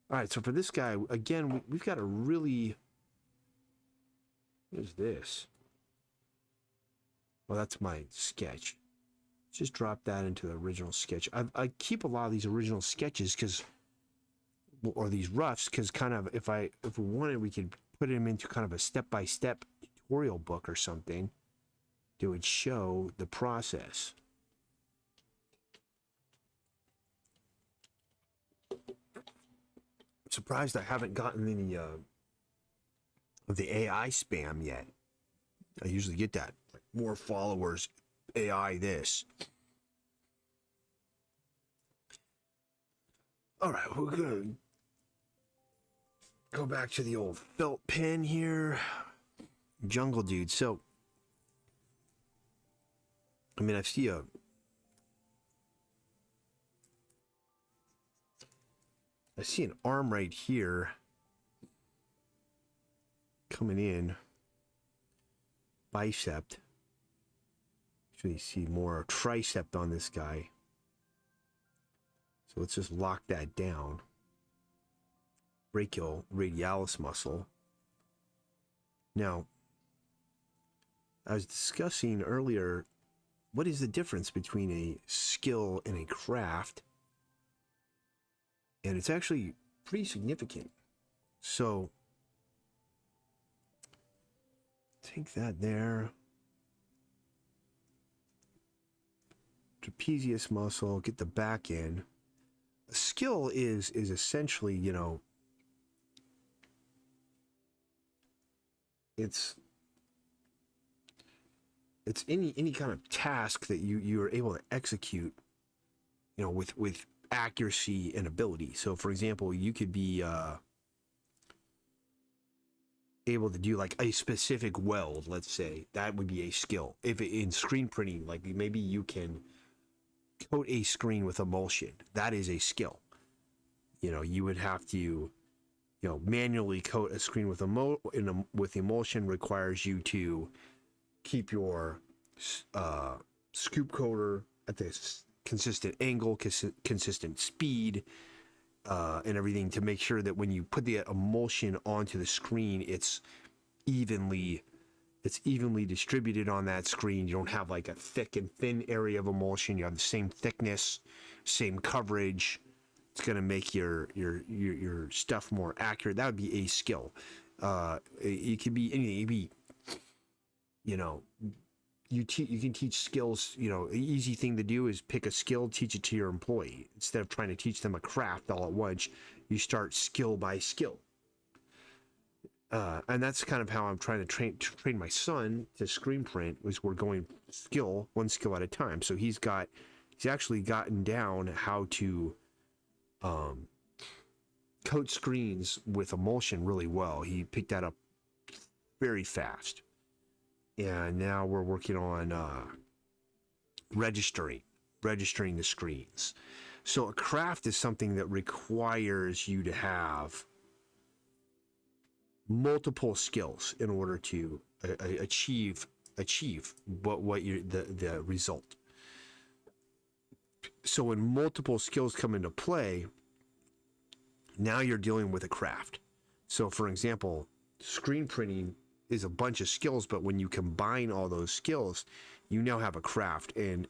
All right, so for this guy, again, we've got a really... What is this? Well, that's my sketch. Just drop that into the original sketch. I keep a lot of these original sketches because, or these roughs, because kind of if we wanted, we could put them into kind of a step-by-step tutorial book or something that would show the process. I'm surprised I haven't gotten any of the AI spam yet. I usually get that. Like, more followers, AI this. All right, we're gonna go back to the old felt pen here. Jungle Dude. So, I mean, I see an arm right here coming in. Bicep. Actually, see more tricep on this guy. So let's just lock that down. Brachioradialis muscle. Now, I was discussing earlier, what is the difference between a skill and a craft? And it's actually pretty significant. So take that there. Trapezius muscle, get the back in. A skill is essentially, you know, it's any kind of task that you are able to execute, you know, with accuracy and ability. So for example, you could be able to do like a specific weld, let's say. That would be a skill. If in screen printing, like maybe you can coat a screen with emulsion, that is a skill. You know, you would have to, you know, manually coat a screen with with emulsion. Requires you to keep your scoop coater at this consistent angle, consistent speed, and everything, to make sure that when you put the emulsion onto the screen, it's evenly distributed on that screen. You don't have like a thick and thin area of emulsion. You have the same thickness, same coverage. It's going to make your stuff more accurate. That would be a skill. It could be anything. It could be, you know, you can teach skills. You know, the easy thing to do is pick a skill, teach it to your employee. Instead of trying to teach them a craft all at once, you start skill by skill. And that's kind of how I'm trying to train my son to screen print. Was we're going one skill at a time. So he's actually gotten down how to coat screens with emulsion really well. He picked that up very fast. And now we're working on registering the screens. So a craft is something that requires you to have multiple skills in order to achieve what the result. So when multiple skills come into play, now you're dealing with a craft. So for example, screen printing is a bunch of skills, but when you combine all those skills, you now have a craft, and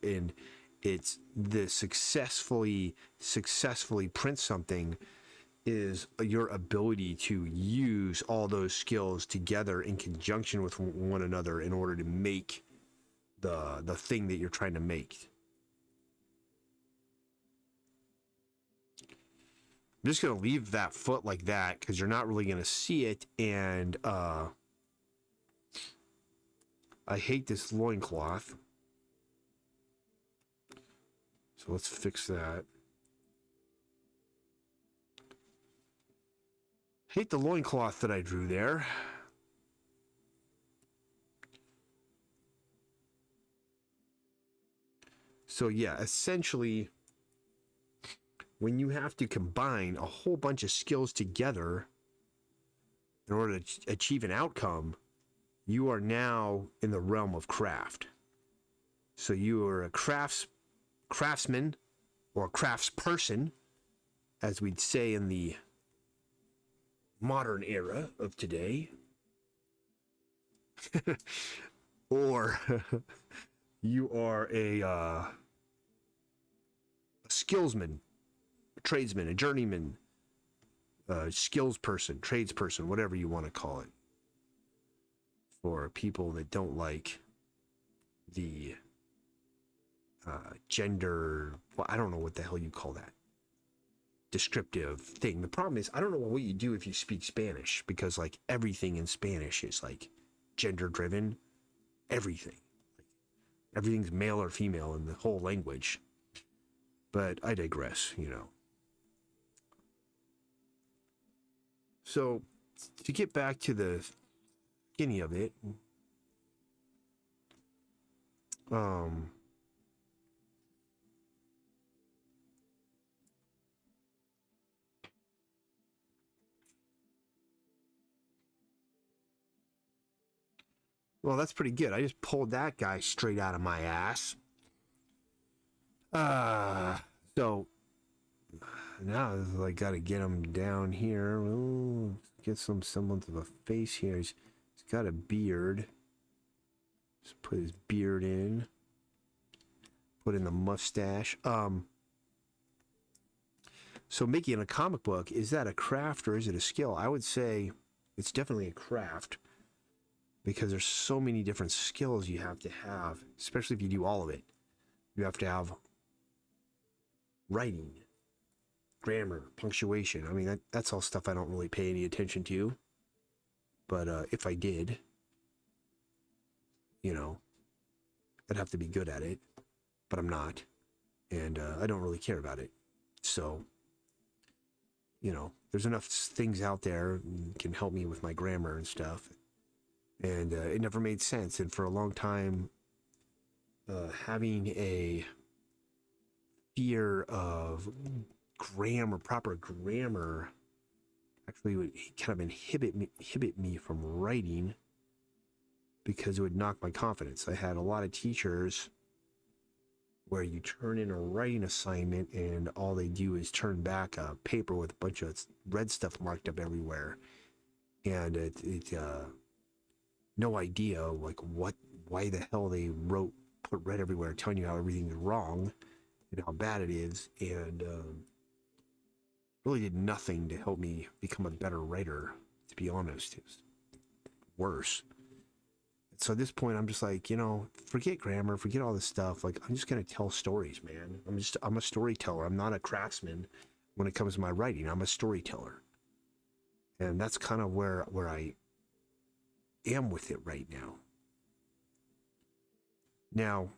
it's the successfully print something is your ability to use all those skills together in conjunction with one another in order to make the thing that you're trying to make. I'm just going to leave that foot like that because you're not really going to see it, and I hate this loincloth. So let's fix that. Hate the loincloth that I drew there. So yeah, essentially, when you have to combine a whole bunch of skills together in order to achieve an outcome, you are now in the realm of craft. So you are a craftsman or a craftsperson, as we'd say in the modern era of today. Or you are a skillsman, a tradesman, a journeyman, skills person, tradesperson, whatever you want to call it. For people that don't like the gender, well, I don't know what the hell you call that descriptive thing. The problem is, I don't know what you do if you speak Spanish, because like everything in Spanish is like gender driven. Everything's male or female in the whole language. But I digress, you know. So to get back to the beginning of it, well, that's pretty good. I just pulled that guy straight out of my ass. So now I got to get him down here. Ooh, get some semblance of a face here. He's got a beard. Just put his beard in. Put in the mustache. So making a comic book, is that a craft or is it a skill? I would say it's definitely a craft because there's so many different skills you have to have, especially if you do all of it. You have to have writing, grammar, punctuation. I mean, that's all stuff I don't really pay any attention to. But if I did, you know, I'd have to be good at it. But I'm not. And I don't really care about it. So, you know, there's enough things out there that can help me with my grammar and stuff. And it never made sense. And for a long time, having a fear of grammar, proper grammar, actually would kind of inhibit me from writing because it would knock my confidence. I had a lot of teachers where you turn in a writing assignment and all they do is turn back a paper with a bunch of red stuff marked up everywhere. And no idea like why the hell they put red everywhere telling you how everything's wrong and how bad it is. And really did nothing to help me become a better writer, to be honest. It was worse. So at this point, I'm just like, you know, forget grammar, forget all this stuff. Like, I'm just going to tell stories, man. I'm a storyteller. I'm not a craftsman when it comes to my writing. I'm a storyteller. And that's kind of where I am with it right now. Now,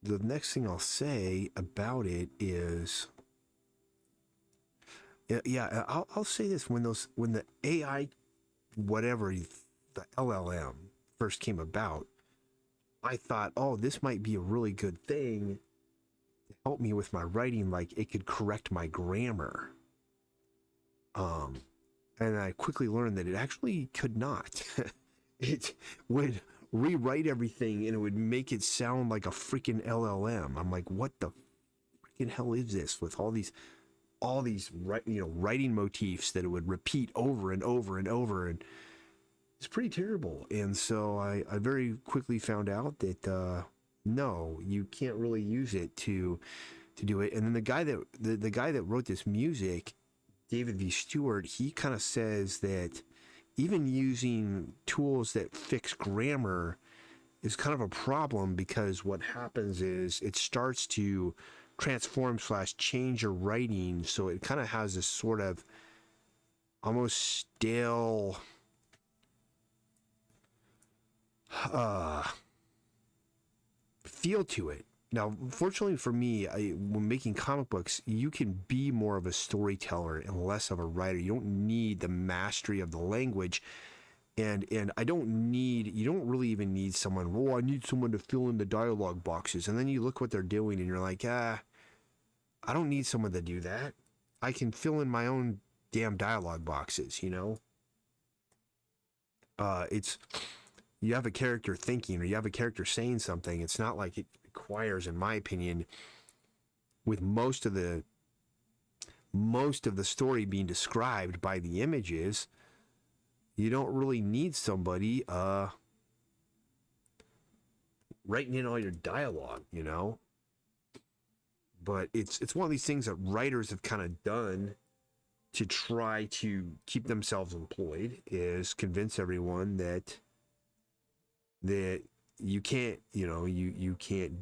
the next thing I'll say about it is, yeah, I'll say this: when the AI, whatever, the LLM first came about, I thought, oh, this might be a really good thing to help me with my writing. Like, it could correct my grammar. And I quickly learned that it actually could not. It would rewrite everything and it would make it sound like a freaking LLM. I'm like, what the freaking hell is this? With all these writing motifs that it would repeat over and over and over, and it's pretty terrible. And so I very quickly found out that no, you can't really use it to do it. And then the guy that wrote this music, David V. Stewart, he kind of says that even using tools that fix grammar is kind of a problem because what happens is it starts to transform/change your writing, so it kind of has this sort of almost stale feel to it. Now, fortunately for me, when making comic books, you can be more of a storyteller and less of a writer. You don't need the mastery of the language. And you don't really even need someone, oh, I need someone to fill in the dialogue boxes. And then you look what they're doing and you're like, I don't need someone to do that. I can fill in my own damn dialogue boxes, you know? You have a character thinking or you have a character saying something. It's not like it requires, in my opinion, with most of the story being described by the images, you don't really need somebody writing in all your dialogue, you know? But it's one of these things that writers have kind of done to try to keep themselves employed, is convince everyone that you can't, you can't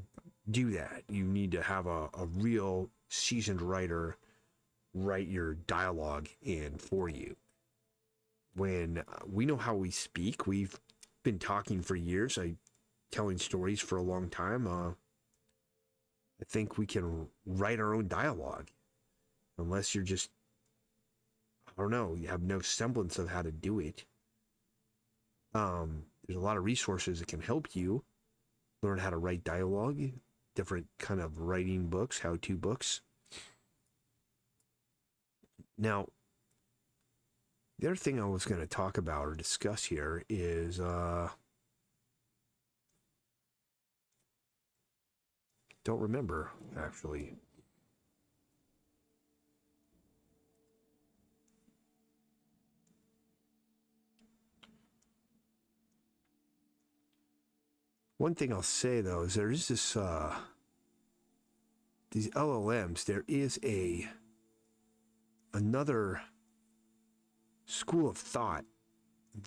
do that. You need to have a real seasoned writer write your dialogue in for you. When we know how we speak, we've been talking for years, telling stories for a long time. I think we can write our own dialogue, unless you're just, I don't know, you have no semblance of how to do it. There's a lot of resources that can help you learn how to write dialogue, different kind of writing books, how-to books. Now, the other thing I was going to talk about or discuss here is don't remember, actually. One thing I'll say though is there is this these LLMs. There is another school of thought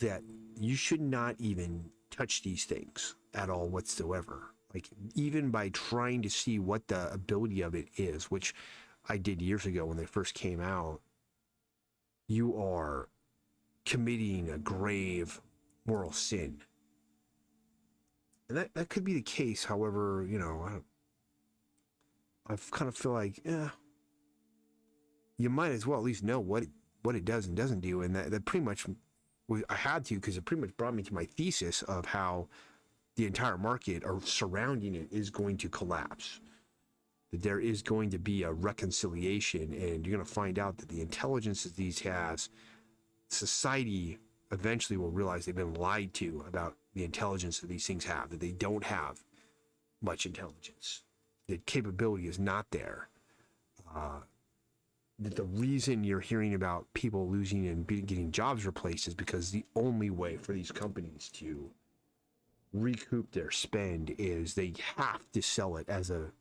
that you should not even touch these things at all whatsoever. Like, even by trying to see what the ability of it is, which I did years ago when they first came out, you are committing a grave moral sin. And that could be the case. However, you know, I kind of feel like, you might as well at least know what it does and doesn't do. And that pretty much, I had to, because it pretty much brought me to my thesis of how the entire market or surrounding it is going to collapse. That there is going to be a reconciliation, and you're going to find out that the intelligence that these has, society eventually will realize they've been lied to about the intelligence that these things have, that they don't have much intelligence, that capability is not there. That the reason you're hearing about people losing and getting jobs replaced is because the only way for these companies to recoup their spend is they have to sell it as a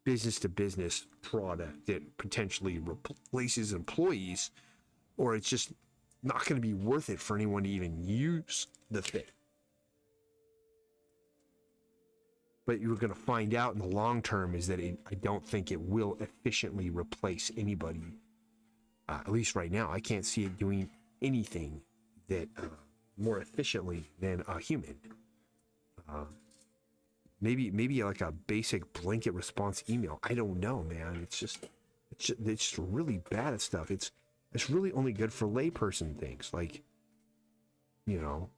business to business product that potentially replaces employees, or it's just not going to be worth it for anyone to even use the thing. But you're going to find out in the long term is that I don't think it will efficiently replace anybody. At least right now, I can't see it doing anything that more efficiently than a human. Maybe like a basic blanket response email. I don't know, man. It's just really bad at stuff. It's really only good for layperson things, like, you know,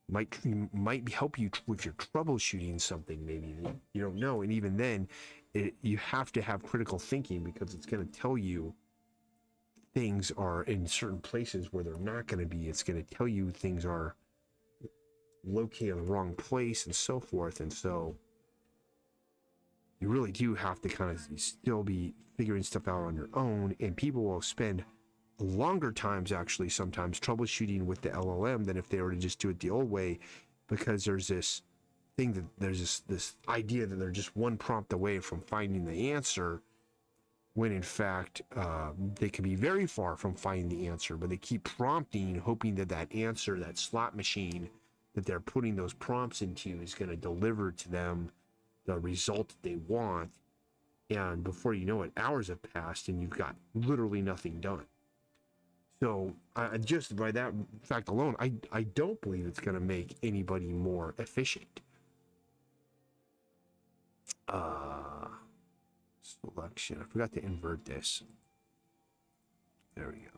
might help you if you're troubleshooting something. Maybe you don't know, and even then, you have to have critical thinking, because it's going to tell you things are in certain places where they're not going to be. It's going to tell you things are located in the wrong place and so forth. And so you really do have to kind of still be figuring stuff out on your own. And people will spend longer times actually sometimes troubleshooting with the LLM than if they were to just do it the old way, because there's this thing that there's this idea that they're just one prompt away from finding the answer, when in fact they can be very far from finding the answer, but they keep prompting, hoping that that answer, that slot machine that they're putting those prompts into, is going to deliver to them the result that they want. And before you know it, hours have passed and you've got literally nothing done. So just by that fact alone, I don't believe it's going to make anybody more efficient. Selection. I forgot to invert this. There we go.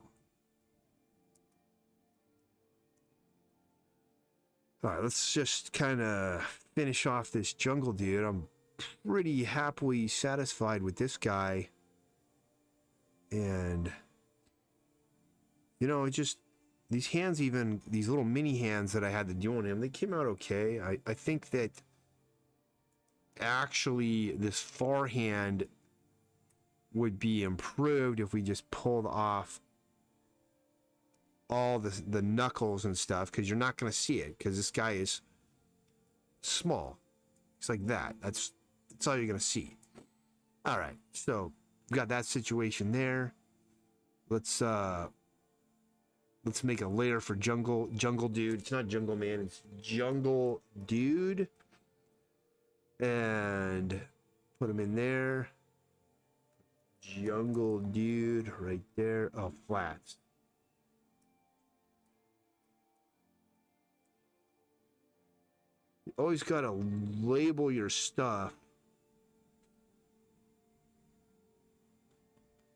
All right, let's just kind of finish off this jungle dude. I'm pretty happily satisfied with this guy. And, you know, it just, these hands, even these little mini hands that I had to do on him, they came out okay. I think that actually this far hand would be improved if we just pulled off all the knuckles and stuff, because you're not going to see it, because this guy is small. It's like that. That's all you're going to see. All right, so we got that situation there. Let's make a layer for jungle dude. It's not jungle man, it's jungle dude, and put him in there. Jungle dude right there. Oh, flats. You always gotta label your stuff,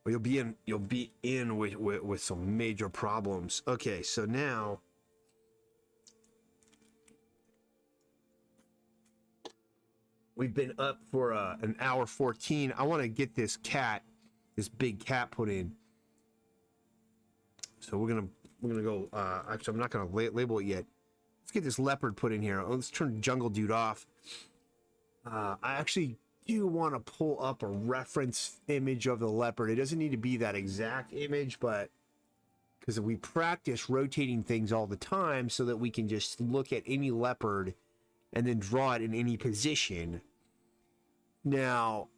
or you'll be in with some major problems. Okay, so now we've been up for an hour 14. I want to get this big cat put in. So we're gonna go. Actually, I'm not gonna label it yet. Let's get this leopard put in here. Let's turn jungle dude off. I actually do want to pull up a reference image of the leopard. It doesn't need to be that exact image, but because we practice rotating things all the time, so that we can just look at any leopard and then draw it in any position. Now,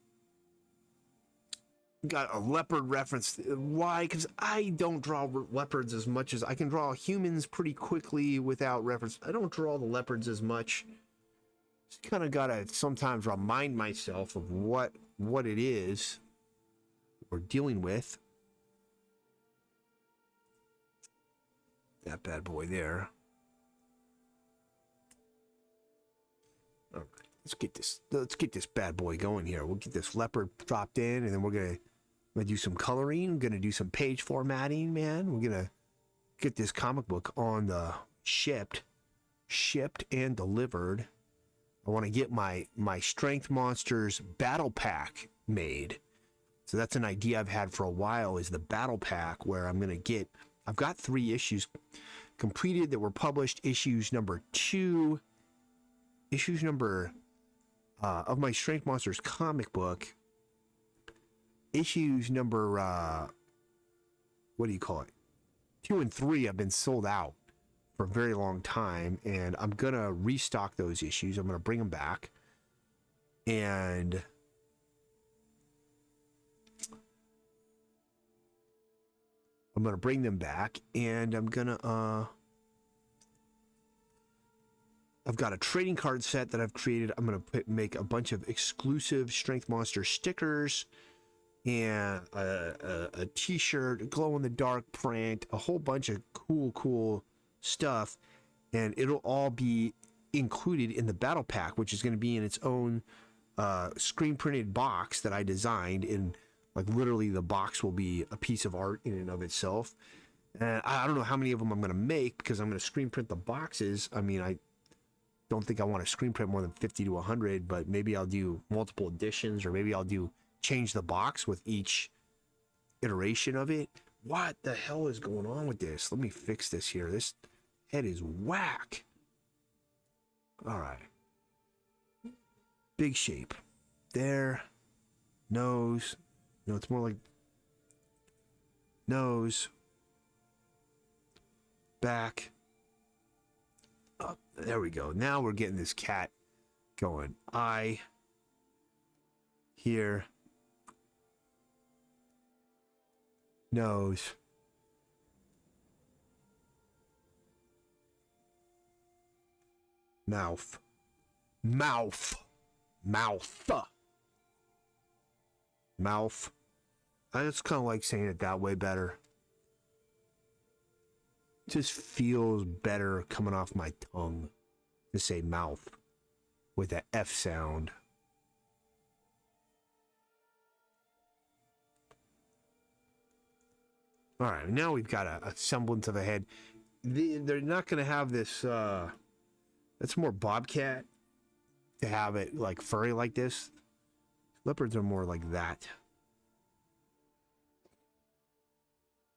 got a leopard reference. Why? Because I don't draw leopards as much as I can draw humans pretty quickly without reference. I don't draw the leopards as much. Just kind of gotta sometimes remind myself of what it is we're dealing with. That bad boy there. All right, let's get this bad boy going here. We'll get this leopard dropped in, and then we're gonna do some coloring. I'm gonna do some page formatting, man. We're gonna get this comic book on the shipped and delivered. I want to get my Strength Monsters battle pack made. So that's an idea I've had for a while, is the battle pack, where I've got 3 issues completed that were published. Issues number 2, of my Strength Monsters comic book. Issues number, 2 and 3 have been sold out for a very long time, and I'm going to restock those issues. I'm going to bring them back, and I'm going to bring them back, and I'm going to, I've got a trading card set that I've created. I'm going to make a bunch of exclusive Strength Monster stickers, and a t-shirt, a glow-in-the-dark print, a whole bunch of cool stuff, and it'll all be included in the battle pack, which is going to be in its own screen printed box that I designed. In like literally the box will be a piece of art in and of itself. And I don't know how many of them I'm going to make, because I'm going to screen print the boxes. I mean, I don't think I want to screen print more than 50 to 100, but maybe I'll do multiple editions, or maybe I'll change the box with each iteration of it. What the hell is going on with this? Let me fix this here. This head is whack. All right. Big shape. There. Nose. No, it's more like nose. Back. Up. There we go. Now we're getting this cat going. Eye. Here. Nose. Mouth. Mouth. I just kind of like saying it that way better. It just feels better coming off my tongue to say mouth with that F sound. All right, now we've got a semblance of a head. They're not going to have this, that's more bobcat to have it like furry like this. Leopards are more like that.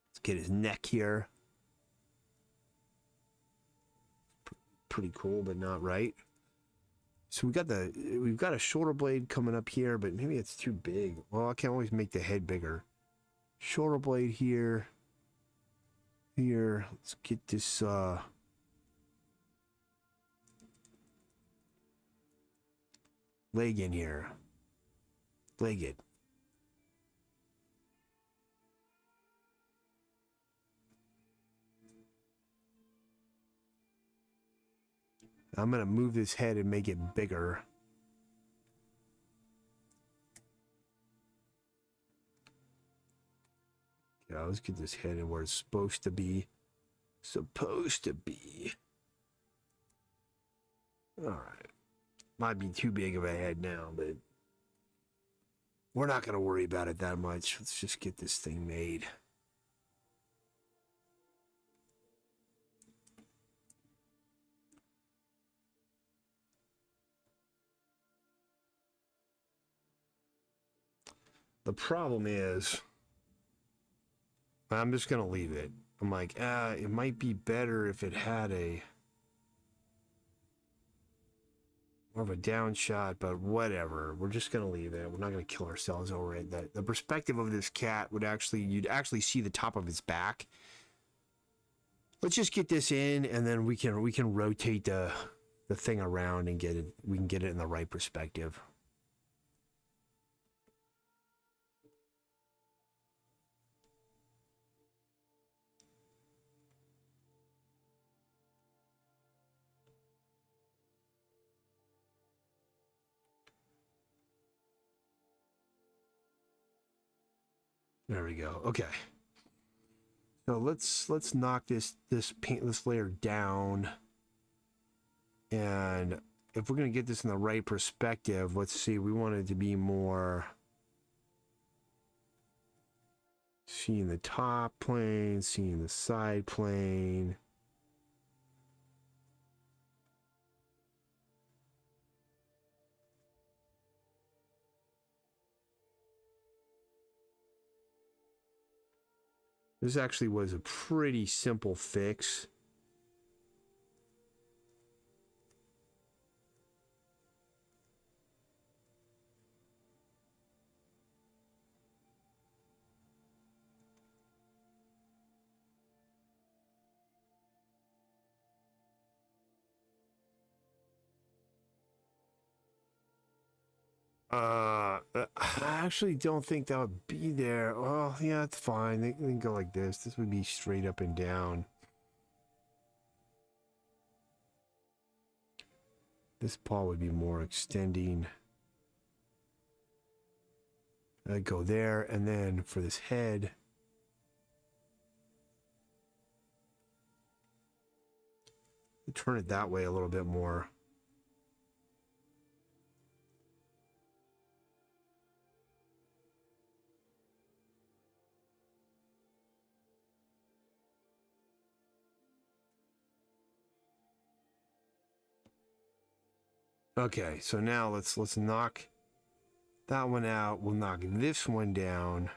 Let's get his neck here. Pretty cool, but not right. So we've got a shoulder blade coming up here, but maybe it's too big. Well, I can always make the head bigger. Shoulder blade here. Let's get this leg in here. Leg it. I'm gonna move this head and make it bigger. Yeah, let's get this head in where it's supposed to be. Alright. Might be too big of a head now, but we're not going to worry about it that much. Let's just get this thing made. The problem is, I'm just going to leave it. I'm like, it might be better if it had more of a down shot, but whatever. We're just going to leave it. We're not going to kill ourselves over it. The perspective of this cat would you'd actually see the top of his back. Let's just get this in, and then we can rotate the the thing around and get it, we can get it in the right perspective. There we go. Okay. So let's knock this layer down. And if we're going to get this in the right perspective, let's see, we want it to be more seeing the top plane, seeing the side plane. This actually was a pretty simple fix. I actually don't think that would be there. Oh, yeah, it's fine. They can go like this. This would be straight up and down. This paw would be more extending. I'd go there, and then for this head, turn it that way a little bit more. Okay, so now let's knock that one out. We'll knock this one down.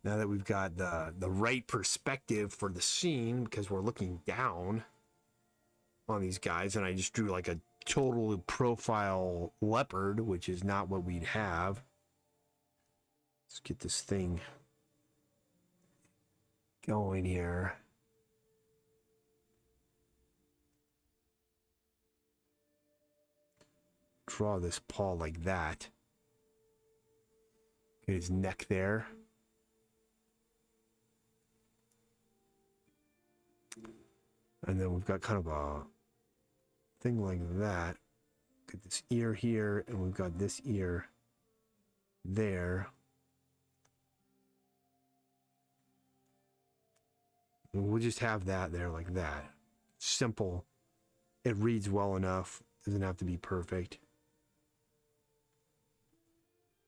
Now that we've got the right perspective for the scene, because we're looking down on these guys, and I just drew like a total profile leopard, which is not what we'd have. Let's get this thing going here. Draw this paw like that. Get his neck there. And then we've got kind of a thing like that. Get this ear here, and we've got this ear there. And we'll just have that there like that. Simple. It reads well enough. Doesn't have to be perfect.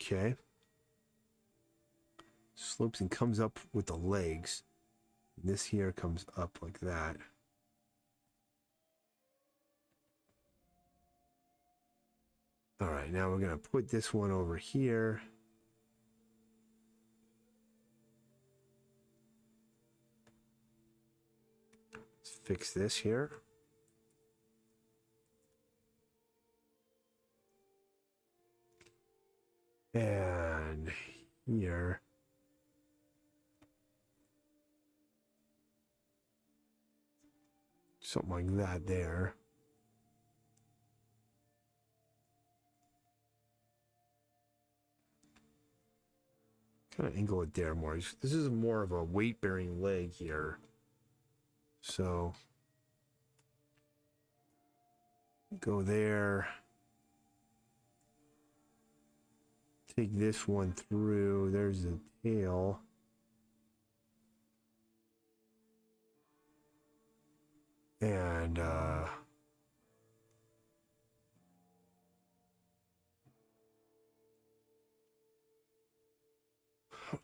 Okay. Slopes and comes up with the legs. This here comes up like that. All right, now we're going to put this one over here. Let's fix this here. And here. Something like that there. Kind of angle it there more. This is more of a weight-bearing leg here. So go there. Take this one through. There's the tail. And I'm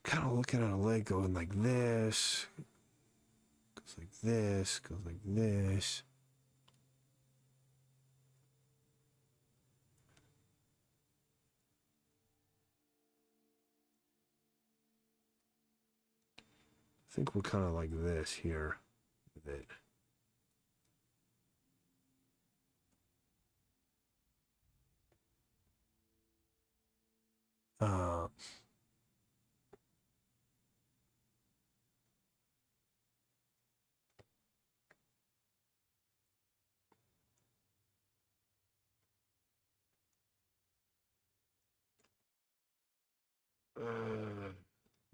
kind of looking at a leg going like this. Goes like this. Goes like this. I think we're kind of like this here with it.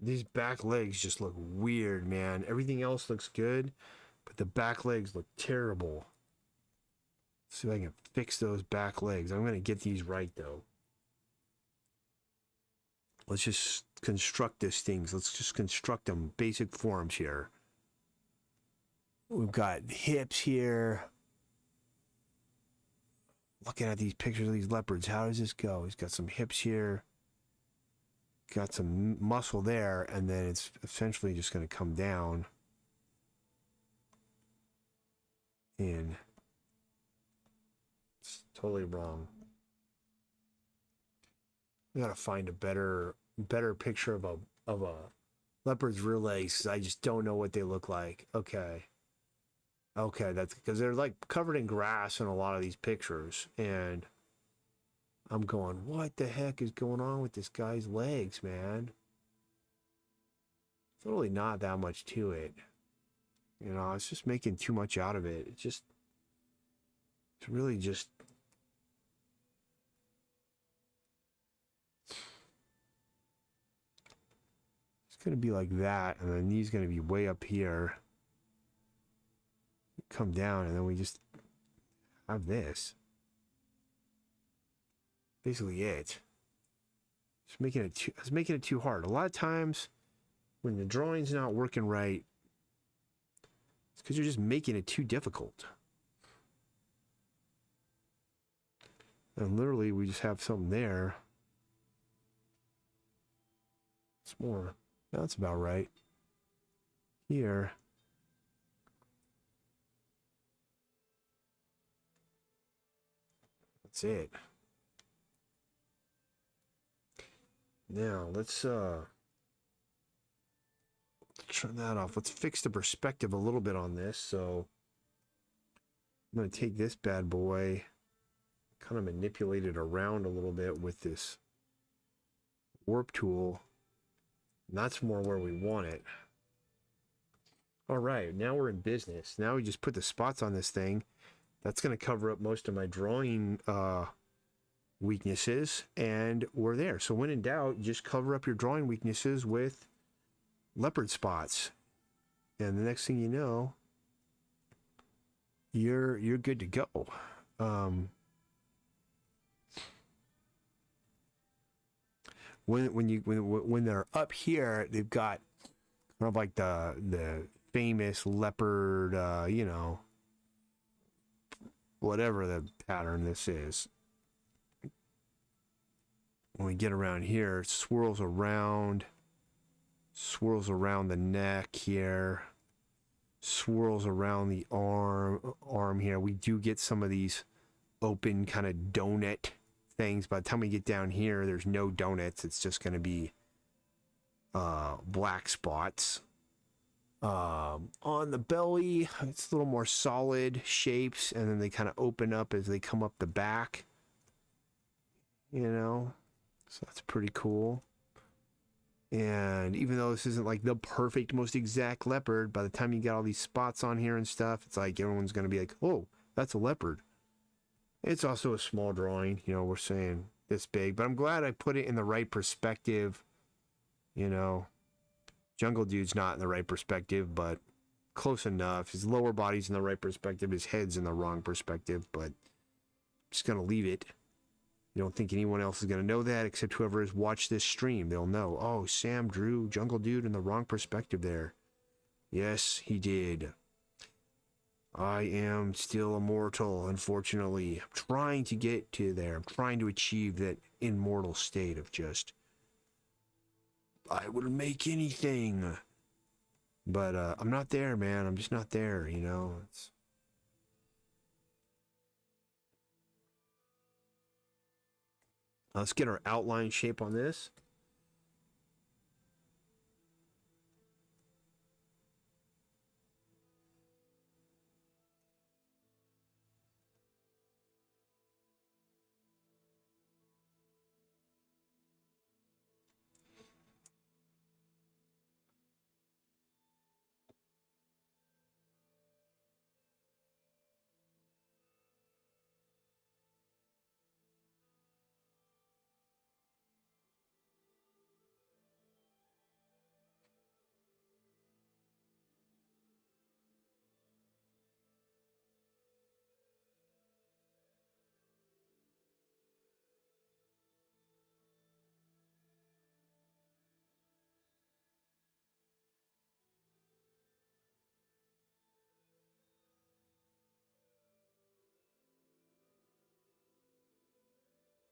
These back legs just look weird, man. Everything else looks good, but the back legs look terrible. Let's see if I can fix those back legs. I'm going to get these right, though. Let's just construct these things. Let's just construct them basic forms here. We've got hips here. Looking at these pictures of these leopards, how does this go? He's got some hips here. Got some muscle there, and then it's essentially just going to come down. And it's totally wrong. We gotta find a better picture of a leopard's rear legs. I just don't know what they look like. Okay, that's because they're like covered in grass in a lot of these pictures, and I'm going, what the heck is going on with this guy's legs, man? It's really not that much to it. You know, it's just making too much out of it. It's really just. It's going to be like that, and then he's going to be way up here. Come down, and then we just have this. Basically it. It's making it too hard. A lot of times when the drawing's not working right, it's because you're just making it too difficult. And literally we just have something there. It's more. That's about right. Here. That's it. Now, let's turn that off. Let's fix the perspective a little bit on this. So I'm going to take this bad boy, kind of manipulate it around a little bit with this warp tool. And that's more where we want it. All right, now we're in business. Now we just put the spots on this thing. That's going to cover up most of my drawing weaknesses, and we're there. So when in doubt, just cover up your drawing weaknesses with leopard spots, and the next thing you know, you're good to go. When they're up here, they've got kind of like the famous leopard, you know, whatever the pattern this is. When we get around here, it swirls around the neck here, swirls around the arm here. We do get some of these open kind of donut things. By the time we get down here, there's no donuts. It's just going to be black spots. On the belly, it's a little more solid shapes, and then they kind of open up as they come up the back. You know? So that's pretty cool. And even though this isn't like the perfect, most exact leopard, by the time you got all these spots on here and stuff, it's like everyone's going to be like, oh, that's a leopard. It's also a small drawing, you know, we're saying this big, but I'm glad I put it in the right perspective. You know, Jungle Dude's not in the right perspective, but close enough. His lower body's in the right perspective, his head's in the wrong perspective, but I'm just going to leave it. You don't think anyone else is going to know that except whoever has watched this stream. They'll know, oh, Sam drew Jungle Dude in the wrong perspective there. Yes, he did. I am still immortal, unfortunately. I'm trying to get to there. I'm trying to achieve that immortal state of just, I would make anything. But I'm not there, man. I'm just not there, you know. Let's get our outline shape on this.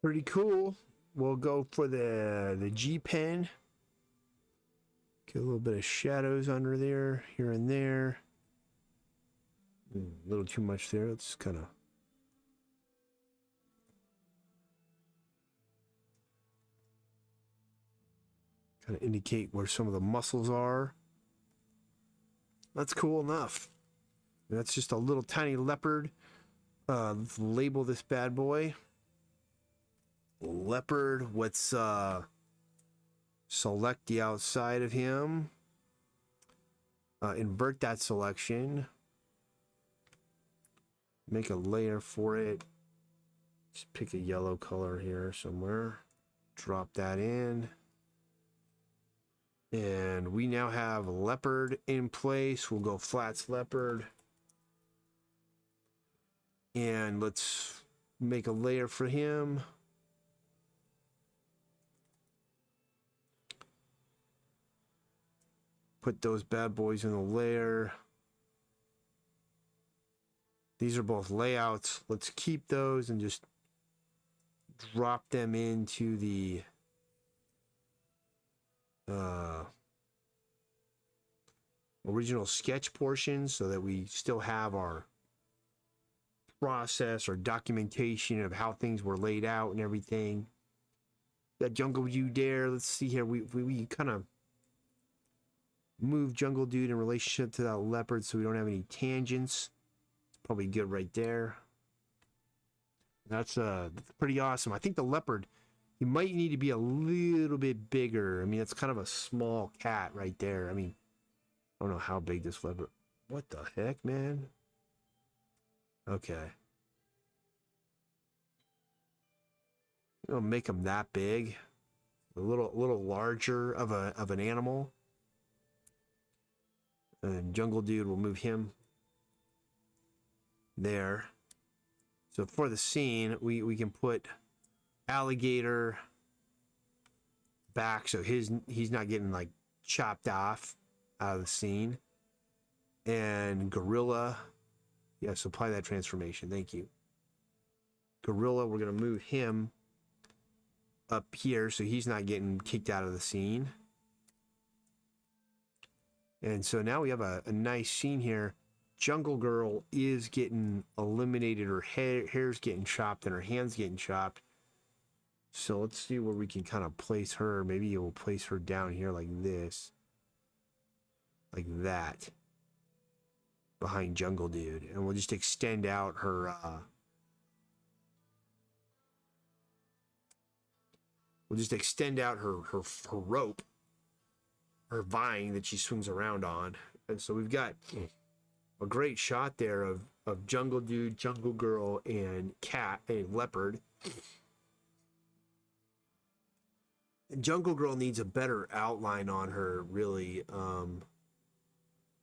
Pretty cool. We'll go for the G pen. Get a little bit of shadows under there, here and there. A little too much there. Let's kind of indicate where some of the muscles are. That's cool enough. That's just a little tiny leopard. Let's label this bad boy. Leopard. Let's select the outside of him. Invert that selection. Make a layer for it. Just pick a yellow color here somewhere. Drop that in. And we now have leopard in place. We'll go flats leopard. And let's make a layer for him. Put those bad boys in the layer. These are both layouts. Let's keep those and just drop them into the original sketch portion so that we still have our process or documentation of how things were laid out and everything. That Jungle Dude there. Let's see here. We kind of move Jungle Dude in relationship to that leopard so we don't have any tangents. It's probably good right there. That's pretty awesome. I think the leopard, he might need to be a little bit bigger. I mean, it's kind of a small cat right there. I mean, I don't know how big this leopard. What the heck, man? Okay. I'll make him that big. A little larger of an animal. And Jungle Dude will move him there. So for the scene, we can put alligator back so he's not getting like chopped off out of the scene. And gorilla, yes, apply that transformation. Thank you. Gorilla, we're gonna move him up here so he's not getting kicked out of the scene. And so now we have a nice scene here. Jungle Girl is getting eliminated. Her hair's getting chopped and her hand's getting chopped. So let's see where we can kind of place her. Maybe we'll place her down here like this. Like that. Behind Jungle Dude. And we'll just extend out her... we'll just extend out her rope. Her vine that she swings around on. And so we've got a great shot there of Jungle Dude, Jungle Girl, and cat, and leopard. And Jungle Girl needs a better outline on her, really.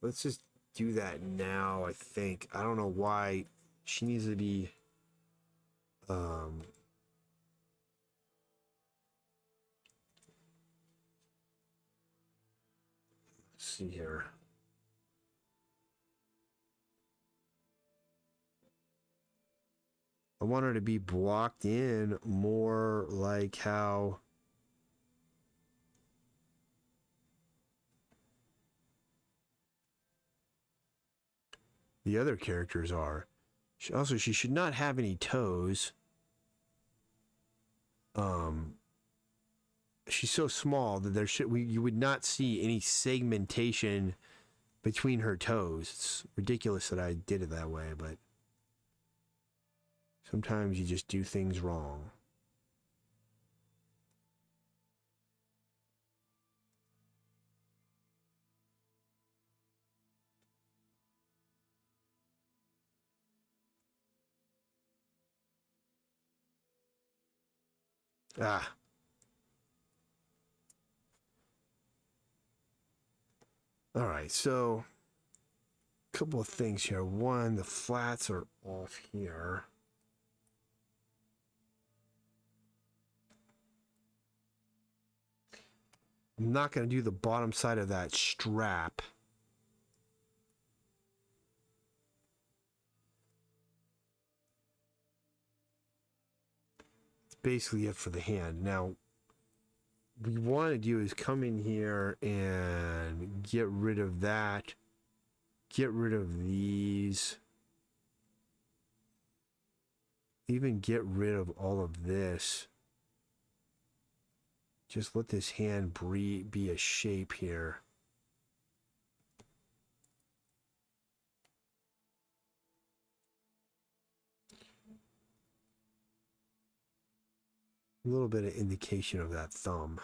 Let's just do that now, I think. I don't know why she needs to be... let's see here. I want her to be blocked in more like how the other characters are. Also, she should not have any toes. She's so small that you would not see any segmentation between her toes. It's ridiculous that I did it that way, but sometimes you just do things wrong. Ah. All right, so a couple of things here. One, the flats are off here. I'm not going to do the bottom side of that strap. basically it for the hand. Now, what we want to do is come in here and get rid of that. Get rid of these. Even get rid of all of this. Just let this hand be a shape here. A little bit of indication of that thumb.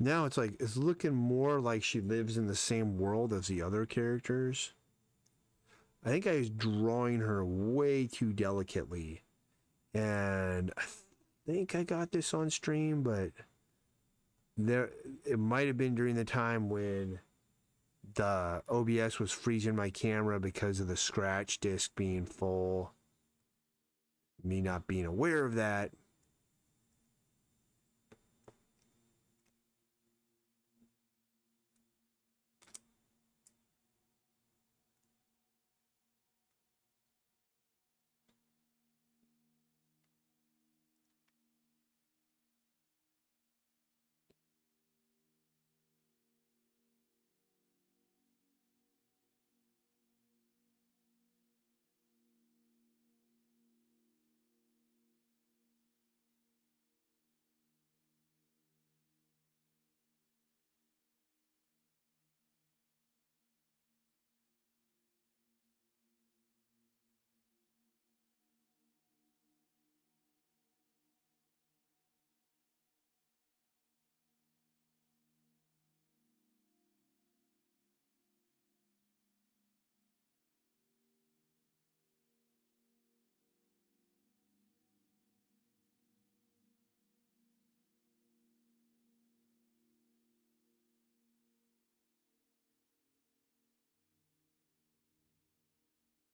Now it's like, it's looking more like she lives in the same world as the other characters. I think I was drawing her way too delicately. And I think I got this on stream, but it might have been during the time when the OBS was freezing my camera because of the scratch disk being full. Me not being aware of that.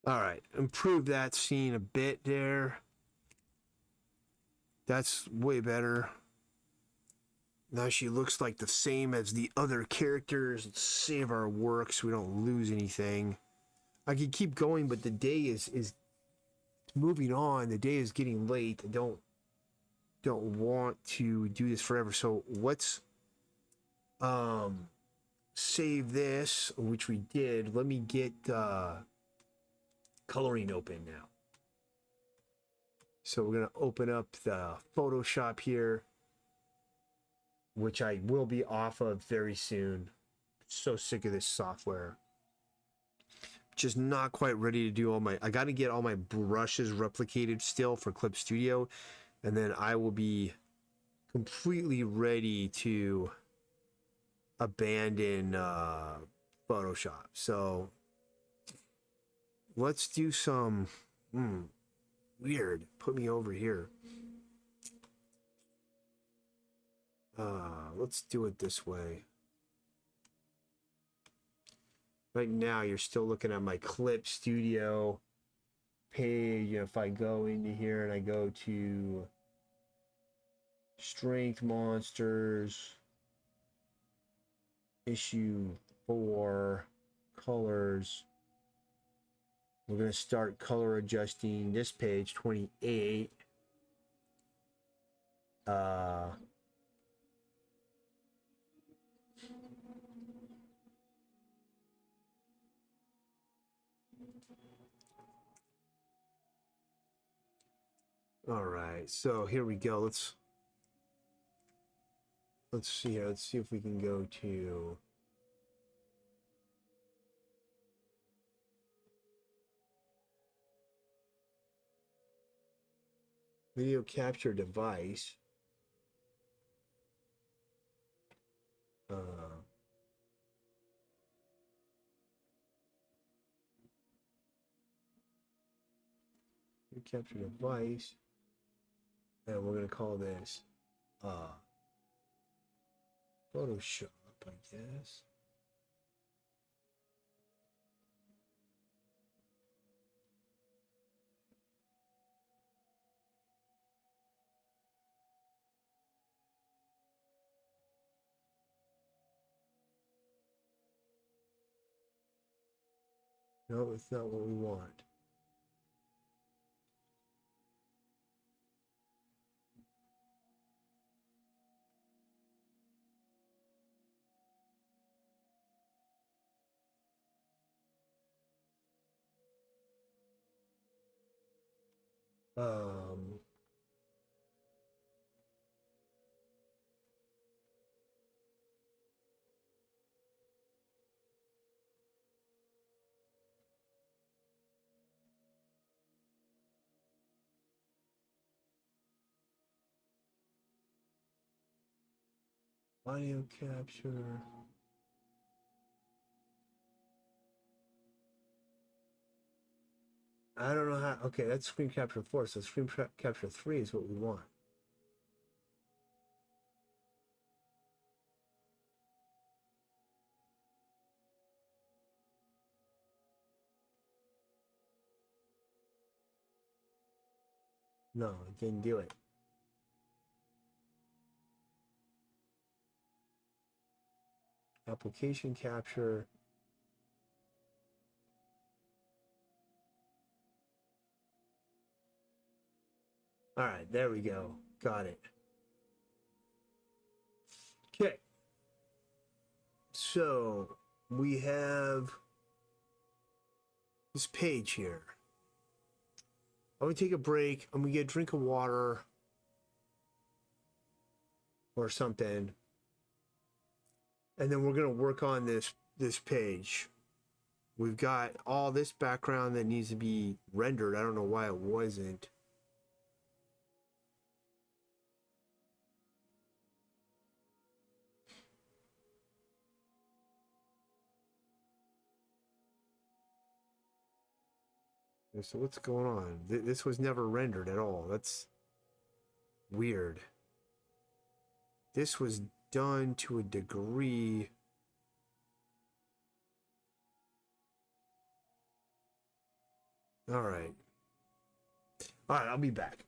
All right, improve that scene a bit there. That's way better. Now she looks like the same as the other characters. Let's save our work so we don't lose anything. I could keep going, but the day is moving on. The day is getting late. I don't want to do this forever. So let's save this, which we did. Let me get coloring open now. So we're gonna open up the Photoshop here, which I will be off of very soon. So sick of this software. Just not quite ready to do all my, I got to get all my brushes replicated still for Clip Studio, and then I will be completely ready to abandon Photoshop. So let's do some weird. Put me over here. Let's do it this way. Right now, you're still looking at my Clip Studio page. If I go into here and I go to Strength Monsters, issue 4, colors, we're going to start color adjusting this page, 28. All right, so here we go. Let's see here. Let's see if we can go to video capture device. Video capture device, and we're gonna call this Photoshop, I guess. No, it's not what we want. Um, Audio capture. I don't know how. Okay, that's screen capture 4, so screen capture 3 is what we want. No, it didn't do it. Application capture. All right, there we go. Got it. Okay. So we have this page here. I'm gonna take a break. I'm gonna get a drink of water or something, and then we're gonna work on this page. We've got all this background that needs to be rendered. I don't know why it wasn't. So what's going on? This was never rendered at all. That's weird. This was done to a degree. All right. All right, I'll be back.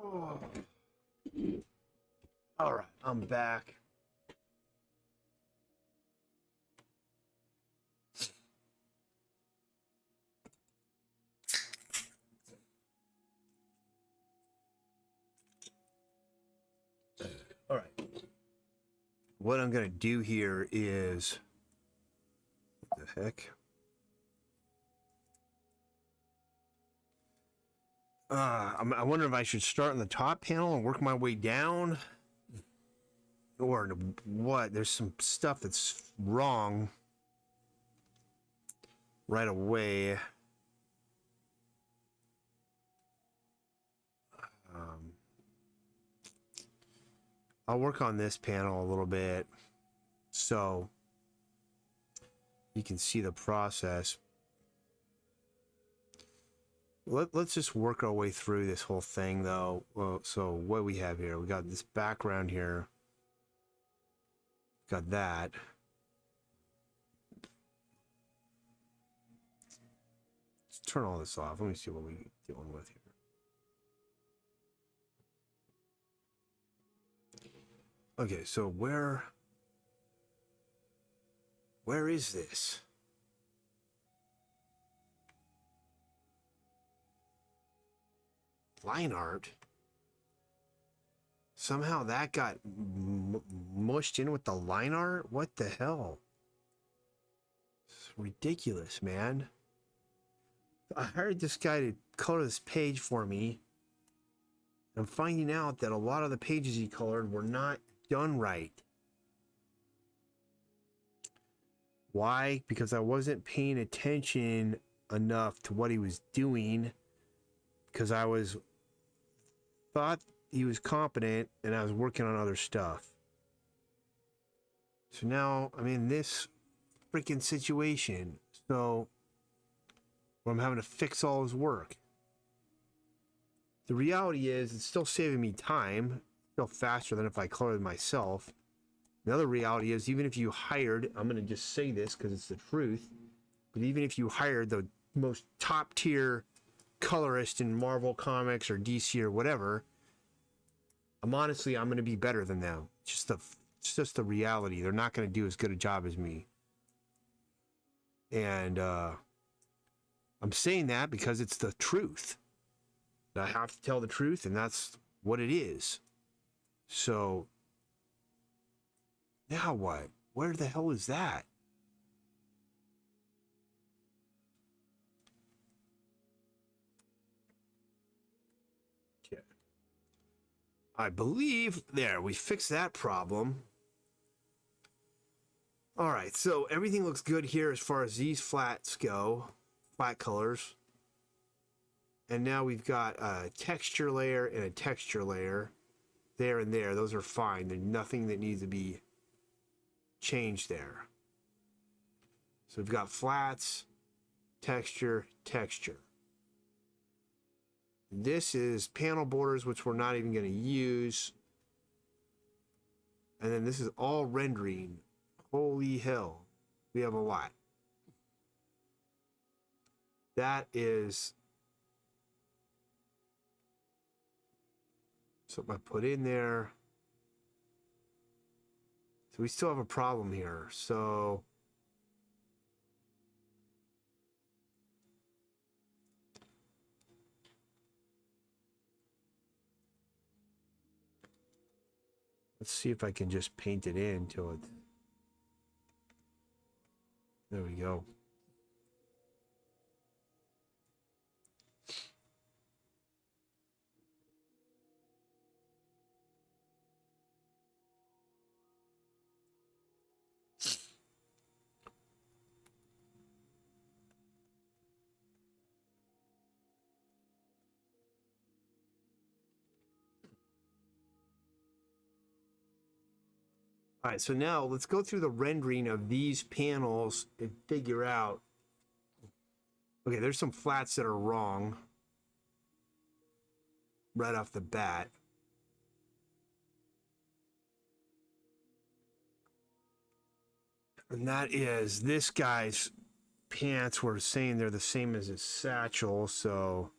Oh. All right, I'm back. All right. What I'm going to do here is, what the heck? I wonder if I should start on the top panel and work my way down, or what? There's some stuff that's wrong right away. I'll work on this panel a little bit so you can see the process. Let's just work our way through this whole thing, though. Well, so what we have here, we got this background here. Got that. Let's turn all this off. Let me see what we're dealing with here. Okay, so where is this? Line art? Somehow that got mushed in with the line art? What the hell? It's ridiculous, man. I hired this guy to color this page for me. I'm finding out that a lot of the pages he colored were not done right. Why? Because I wasn't paying attention enough to what he was doing, because I thought he was competent and I was working on other stuff. So now I'm in this freaking situation. So where I'm having to fix all his work. The reality is it's still saving me time, still faster than if I colored myself. The other reality is, even if you hired, I'm going to just say this because it's the truth, But even if you hire the most top tier colorist in Marvel Comics or DC or whatever, I'm going to be better than them. It's just the reality. They're not going to do as good a job as me. And I'm saying that because it's the truth. I have to tell the truth, and that's what it is. So now what? Where the hell is that? I believe, there, we fixed that problem. All right, so everything looks good here as far as these flats go, flat colors. And now we've got a texture layer and a texture layer there and there. Those are fine. There's nothing that needs to be changed there. So we've got flats, texture, texture. This is panel borders, which we're not even going to use. And then this is all rendering. Holy hell. We have a lot. That is something I put in there. So we still have a problem here. So let's see if I can just paint it in till it. There we go. All right, so now let's go through the rendering of these panels and figure out. Okay, there's some flats that are wrong right off the bat. And that is this guy's pants were saying they're the same as his satchel, so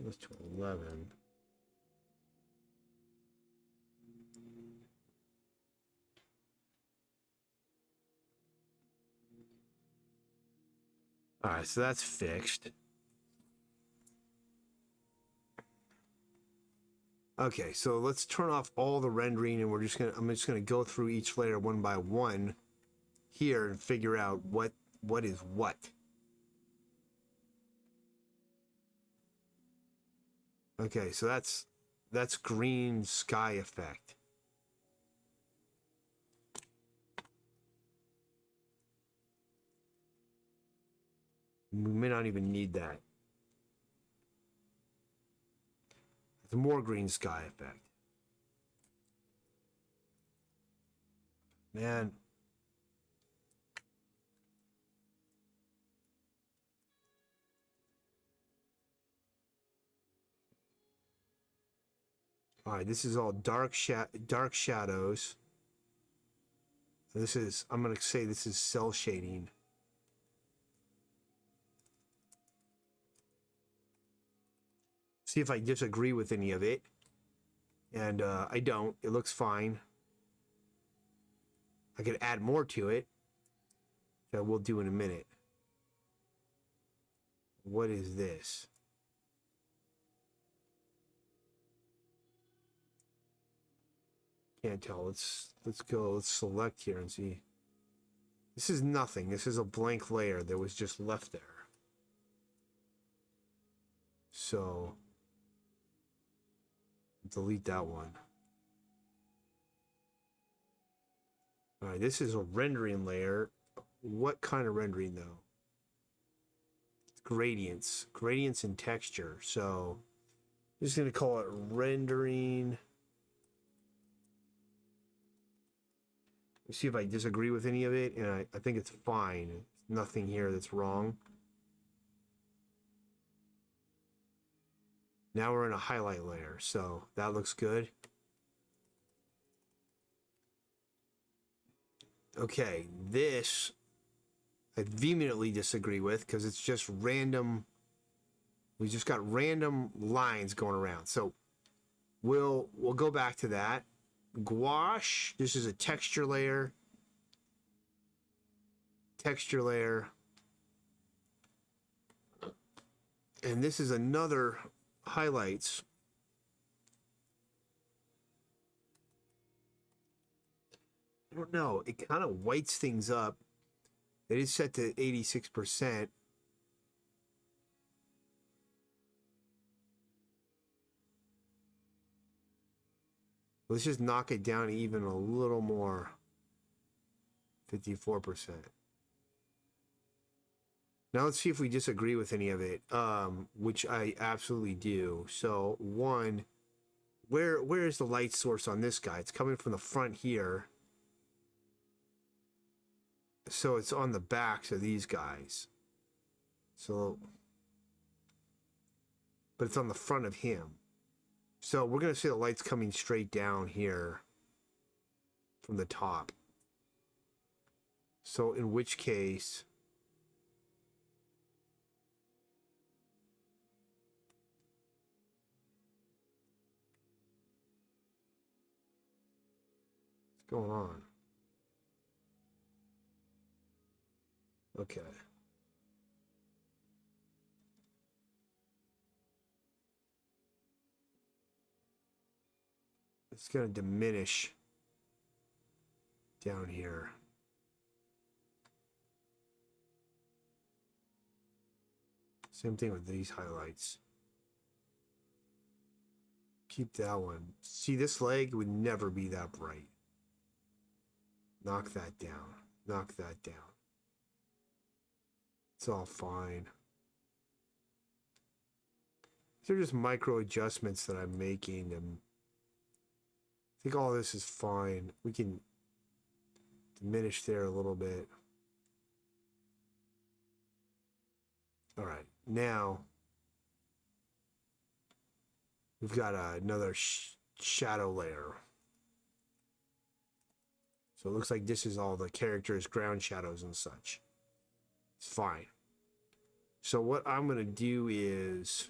this to 11. All right, so that's fixed. Okay, so let's turn off all the rendering, and I'm just gonna go through each layer one by one here and figure out what is what. Okay, so that's green sky effect. We may not even need that. It's more green sky effect. Man. All right, this is all dark shadows. This is, I'm going to say this is cell shading. See if I disagree with any of it. And I don't. It looks fine. I could add more to it. That we'll do in a minute. What is this? Can't tell. Let's go. Let's select here and see. This is nothing. This is a blank layer that was just left there. So delete that one. All right, this is a rendering layer. What kind of rendering though? Gradients and texture. So I'm just gonna call it rendering. Let's see if I disagree with any of it, and I think it's fine. Nothing here that's wrong. Now we're in a highlight layer, so that looks good. Okay, this I vehemently disagree with because it's just random. We just got random lines going around. So we'll go back to that. Gouache, this is a texture layer. Texture layer. And this is another highlights. I don't know. It kind of whites things up. It is set to 86%. Let's just knock it down even a little more. 54%. Now let's see if we disagree with any of it, which I absolutely do. So one, where is the light source on this guy? It's coming from the front here. So it's on the backs of these guys. So, but it's on the front of him. So we're going to say the light's coming straight down here from the top. So in which case, what's going on? Okay. It's going to diminish down here. Same thing with these highlights. Keep that one. See, this leg would never be that bright. Knock that down. Knock that down. It's all fine. These are just micro adjustments that I'm making, and I think all this is fine. We can diminish there a little bit. All right, now we've got another shadow layer. So it looks like this is all the characters' ground shadows and such. It's fine. So what I'm going to do is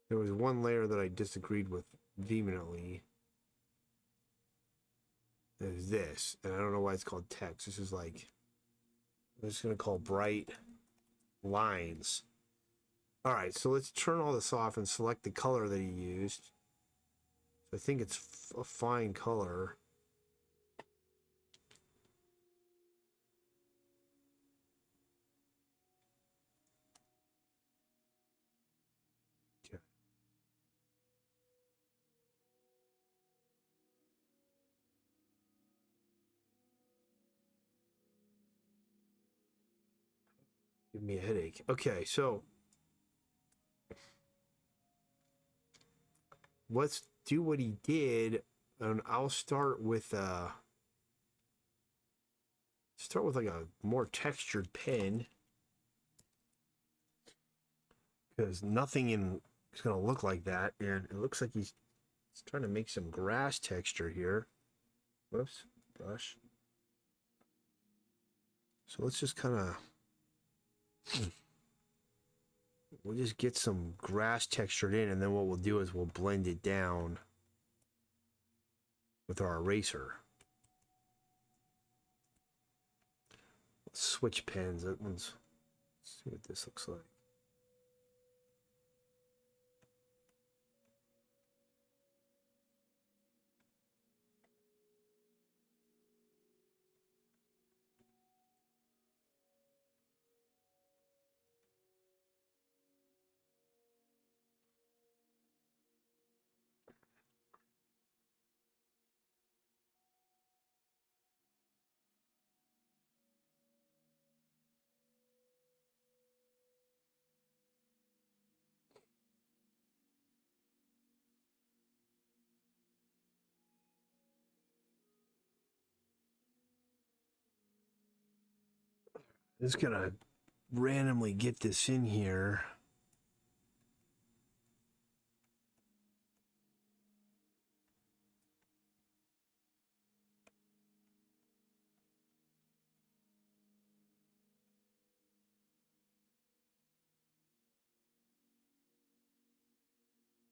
there was one layer that I disagreed with vehemently. Is this, and I don't know why it's called text. This is like, I'm just going to call bright lines. All right, so let's turn all this off and select the color that he used. So I think it's a fine color. Okay. Give me a headache. Okay, so let's do what he did, and I'll start with like a more textured pen, because nothing in is gonna look like that, and it looks like he's trying to make some grass texture here. Whoops, brush. So let's just kind of we'll just get some grass textured in, and then what we'll do is we'll blend it down with our eraser. Let's switch pens. That one's, let's see what this looks like. Just gonna randomly get this in here.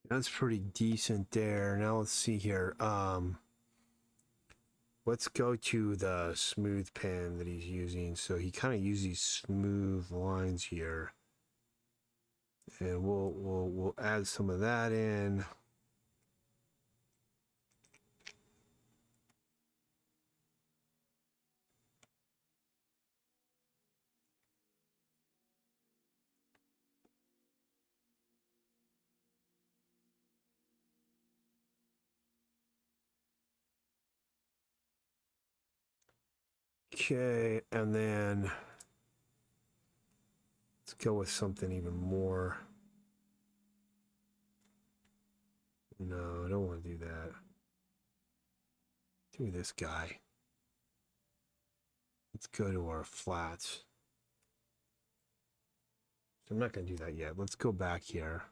That's pretty decent there. Now let's see here. Let's go to the smooth pen that he's using. So he kind of uses these smooth lines here. And we'll add some of that in. Okay, and then let's go with something even more. No, I don't want to do that. Do this guy. Let's go to our flats. I'm not going to do that yet. Let's go back here.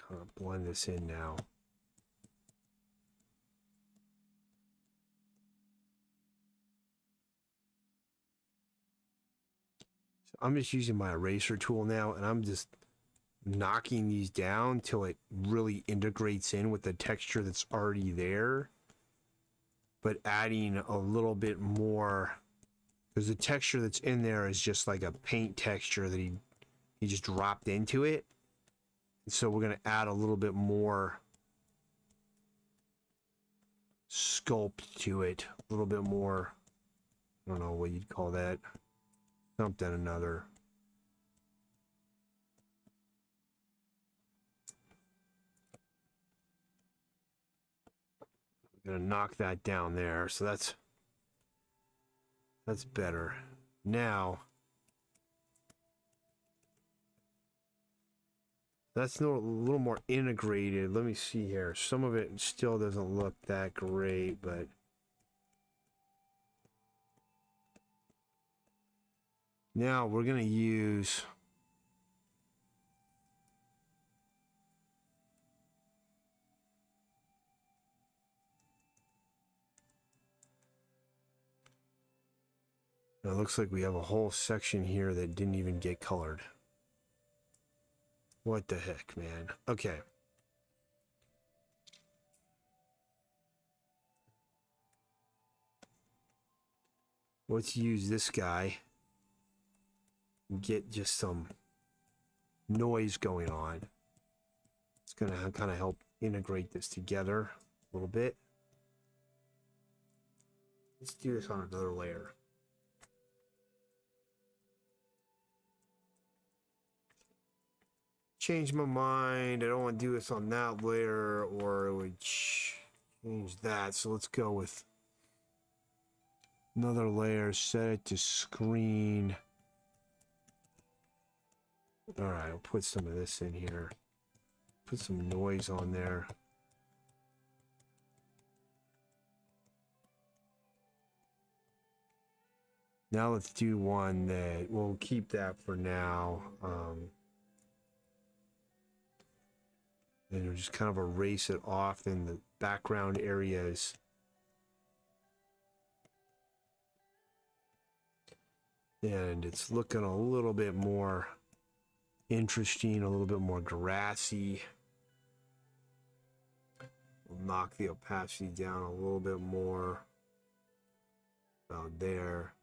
Kind of blend this in now. So I'm just using my eraser tool now, and I'm just knocking these down till it really integrates in with the texture that's already there, but adding a little bit more, because the texture that's in there is just like a paint texture that he just dropped into it. So we're going to add a little bit more sculpt to it, a little bit more, I don't know what you'd call that, something another. I'm going to knock that down there. So that's better. Now, that's a little more integrated. Let me see here. Some of it still doesn't look that great, but now we're going to use it looks like we have a whole section here that didn't even get colored. What the heck, man? Okay. Let's use this guy and get just some noise going on. It's going to kind of help integrate this together a little bit. Let's do this on another layer. Change my mind. I don't want to do this on that layer, or it would change that. So let's go with another layer, set it to screen. All right, I'll put some of this in here. Put some noise on there. Now let's do one that we'll keep that for now. And we'll just kind of erase it off in the background areas. And it's looking a little bit more interesting, a little bit more grassy. We'll knock the opacity down a little bit more. About there.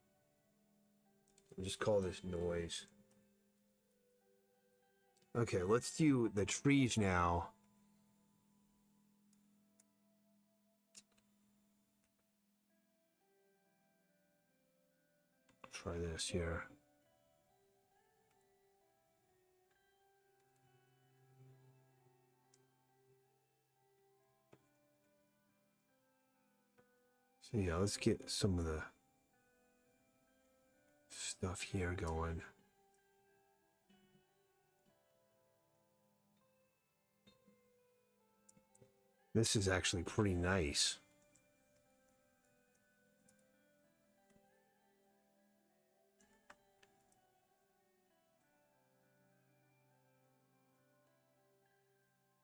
We'll just call this noise. Okay, let's do the trees now. Try this here. So yeah, let's get some of the stuff here going. This is actually pretty nice.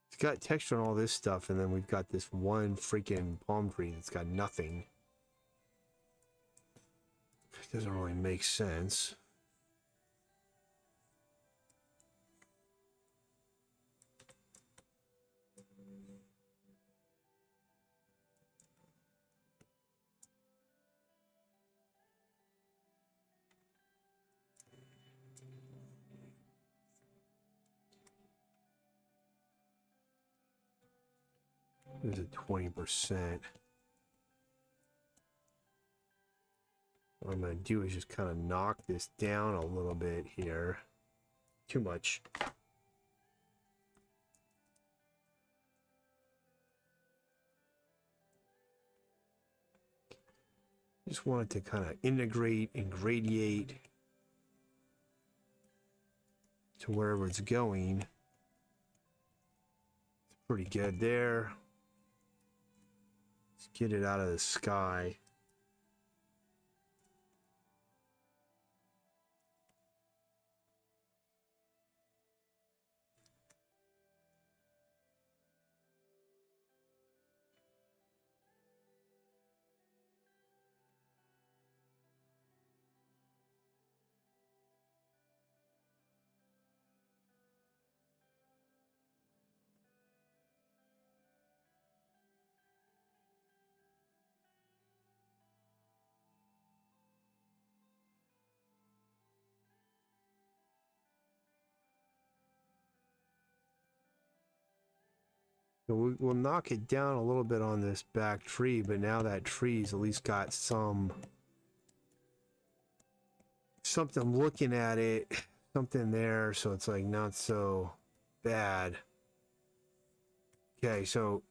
It's got texture on all this stuff, and then we've got this one freaking palm tree that's got nothing. It doesn't really make sense. There's a 20%. What I'm going to do is just kind of knock this down a little bit here. Too much. Just want it to kind of integrate and gradiate to wherever it's going. It's pretty good there. Let's get it out of the sky. So we'll knock it down a little bit on this back tree, but now that tree's at least got something looking at it, something there, so it's like not so bad. Okay, so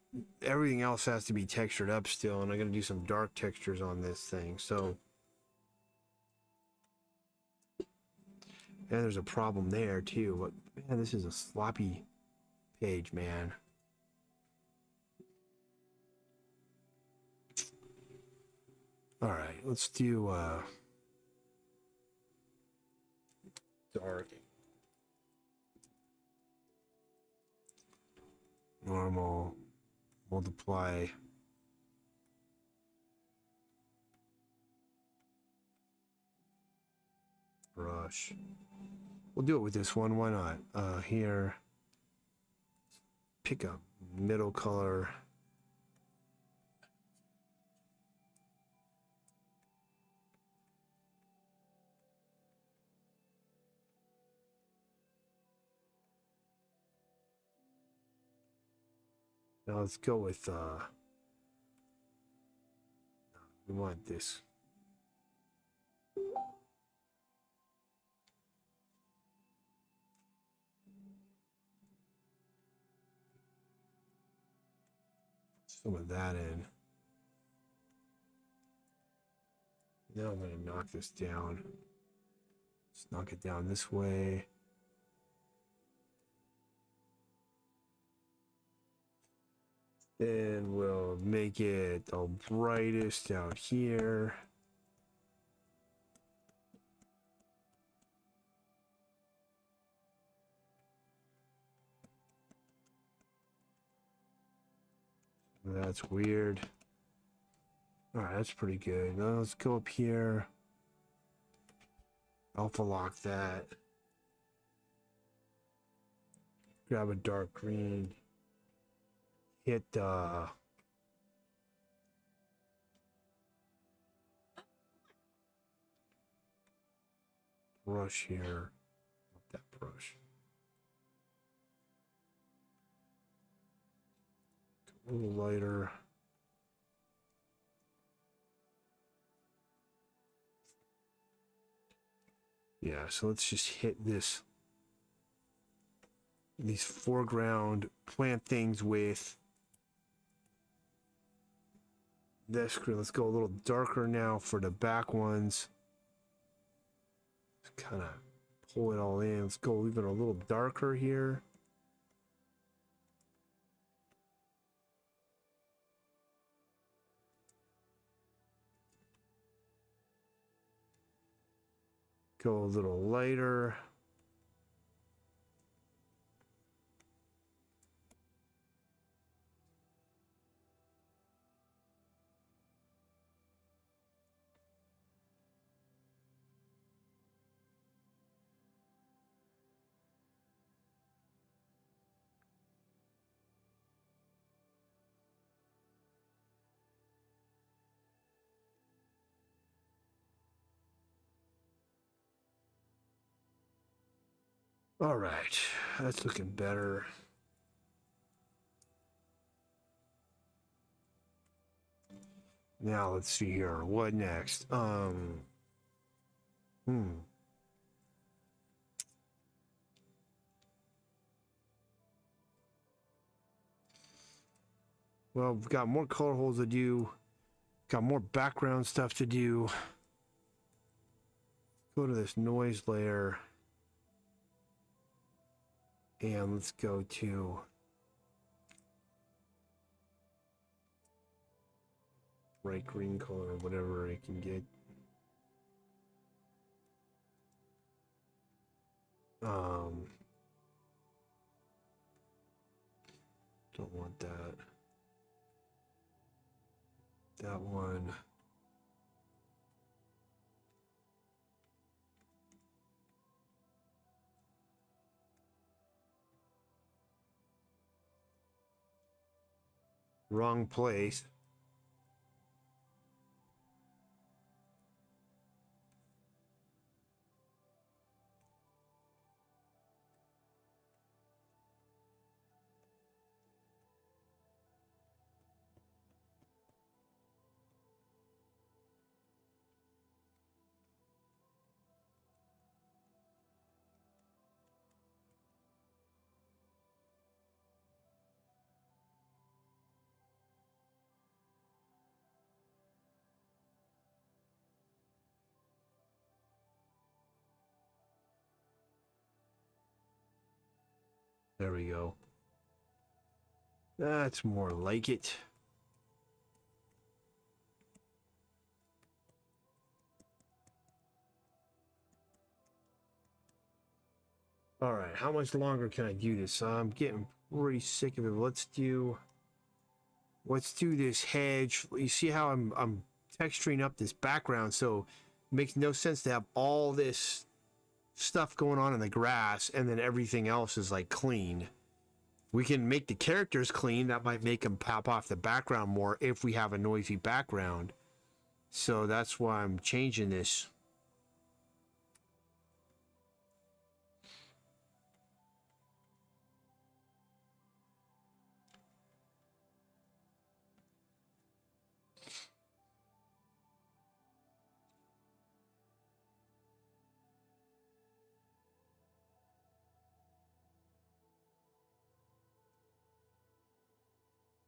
everything else has to be textured up still, and I'm gonna do some dark textures on this thing. So, and there's a problem there too. But man, this is a sloppy page, man. All right, let's do dark, normal, multiply, brush. We'll do it with this one. Why not? Here, pick a middle color. Now let's go with, we want this. Some of that in. Now I'm going to knock this down. Let's knock it down this way. Then we'll make it the brightest out here. That's weird. All right, that's pretty good. Now let's go up here. Alpha lock that. Grab a dark green. Hit brush here. Not that brush. A little lighter. Yeah, so let's just hit these foreground plant things with this. Let's go a little darker now for the back ones. Just kind of pull it all in. Let's go even a little darker here. Go a little lighter. All right, that's looking better. Now let's see here. What next? Well, we've got more color holes to do. Got more background stuff to do. Go to this noise layer. And let's go to bright green color, whatever I can get. Don't want that. That one. Wrong place. There we go. That's more like it. All right, how much longer can I do this? I'm getting pretty sick of it. Let's do this hedge. You see how I'm texturing up this background, so it makes no sense to have all this stuff going on in the grass and then everything else is like clean. We can make the characters clean. That might make them pop off the background more if we have a noisy background. So that's why I'm changing this.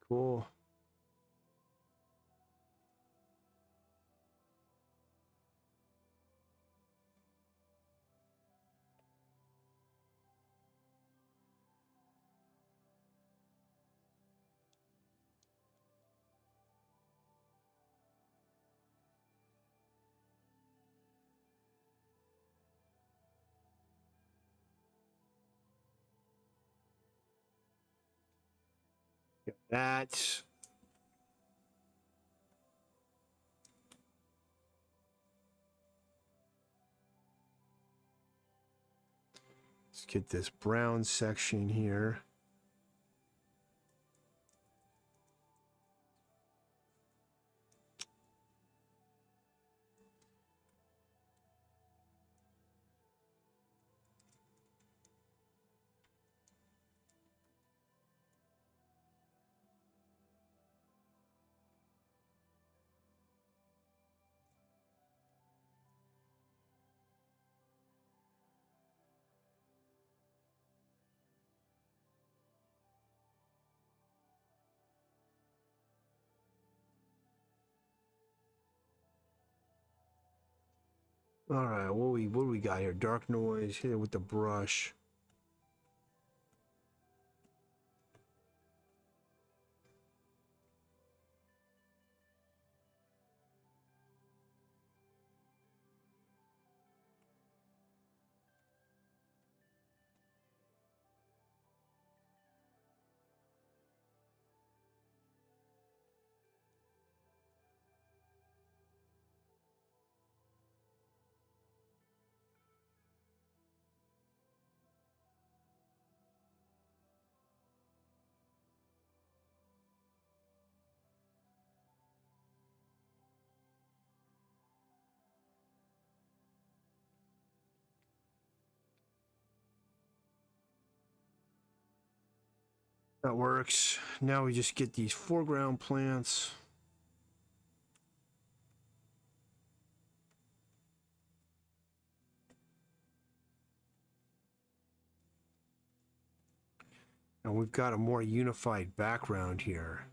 Cool. That. Let's get this brown section here. All right, what do we got here? Dark noise. Hit it with the brush. That works. Now we just get these foreground plants. And we've got a more unified background here.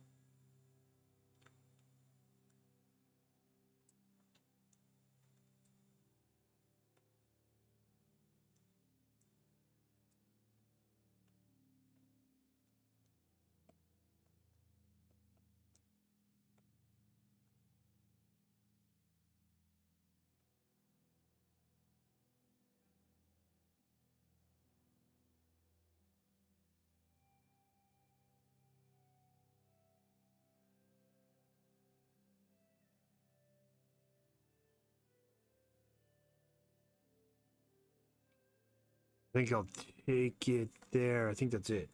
I think I'll take it there. I think that's it.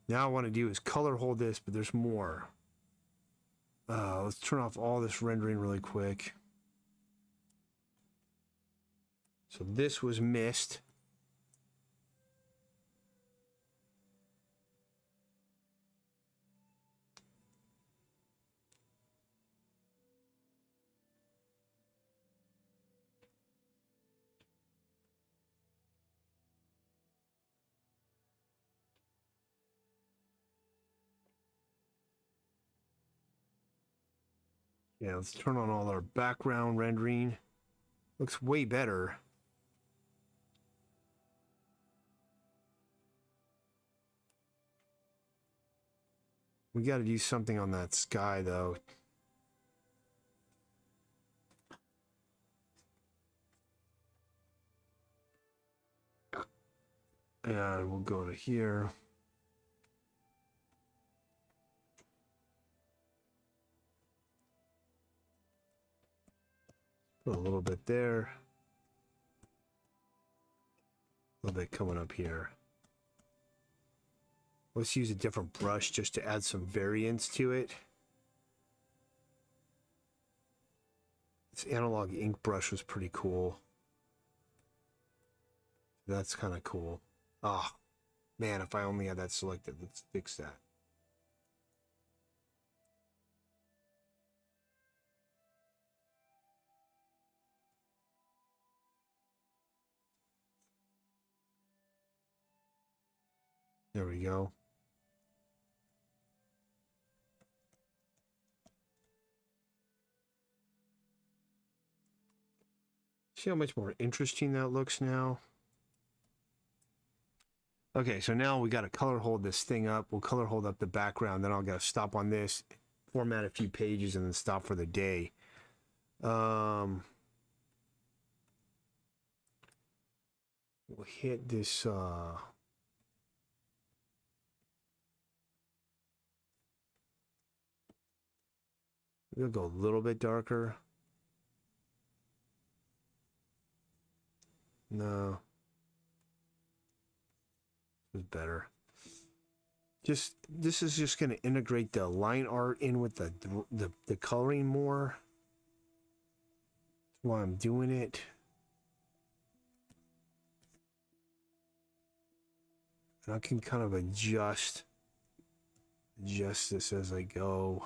Now I want to do is color hold this, but there's more. Let's turn off all this rendering really quick. So this was missed. Yeah, let's turn on all our background rendering. Looks way better. We got to do something on that sky, though. And we'll go to here. Put a little bit there. A little bit coming up here. Let's use a different brush just to add some variance to it. This analog ink brush was pretty cool. That's kind of cool. Oh, man, if I only had that selected, let's fix that. There we go. See how much more interesting that looks now? Okay, so now we got to color hold this thing up. We'll color hold up the background. Then I'll got to stop on this, format a few pages, and then stop for the day. We'll hit this... We'll go a little bit darker. No. This is better. This is just going to integrate the line art in with the coloring more. That's why I'm doing it. And I can kind of adjust this as I go.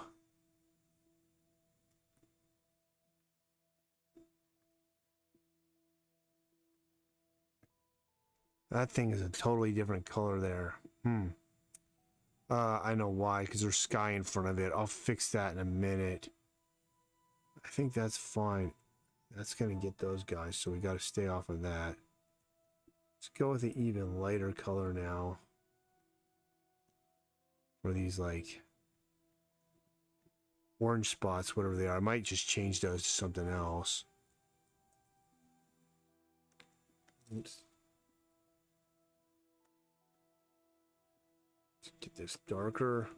That thing is a totally different color there. I know why, because there's sky in front of it. I'll fix that in a minute. I think that's fine. That's going to get those guys, so we got to stay off of that. Let's go with an even lighter color now. For these, like, orange spots, whatever they are. I might just change those to something else. Oops. Get this darker.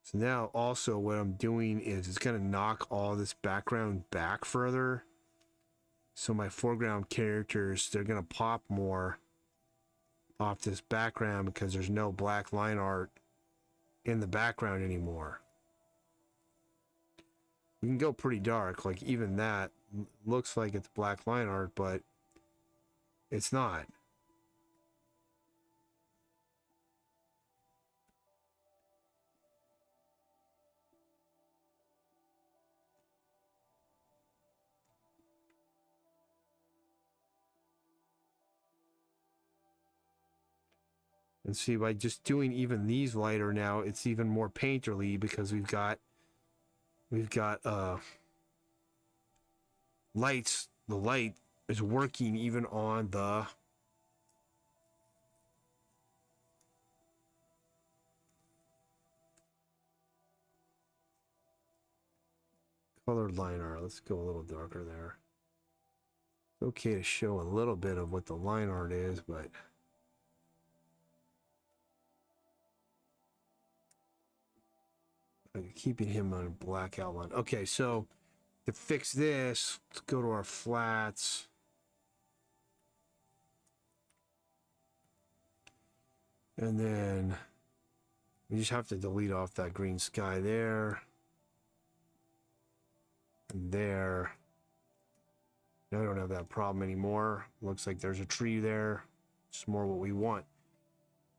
So now also what I'm doing is it's going to knock all this background back further. So my foreground characters, they're going to pop more off this background because there's no black line art in the background anymore. We can go pretty dark, like even that looks like it's black line art, but it's not. And see, by just doing even these lighter now, it's even more painterly because we've got lights. The light is working even on the colored liner. Let's go a little darker there. It's okay to show a little bit of what the line art is, but keeping him on a black outline. Okay, so to fix this, let's go to our flats. And then we just have to delete off that green sky there. And there. Now I don't have that problem anymore. Looks like there's a tree there. It's more what we want.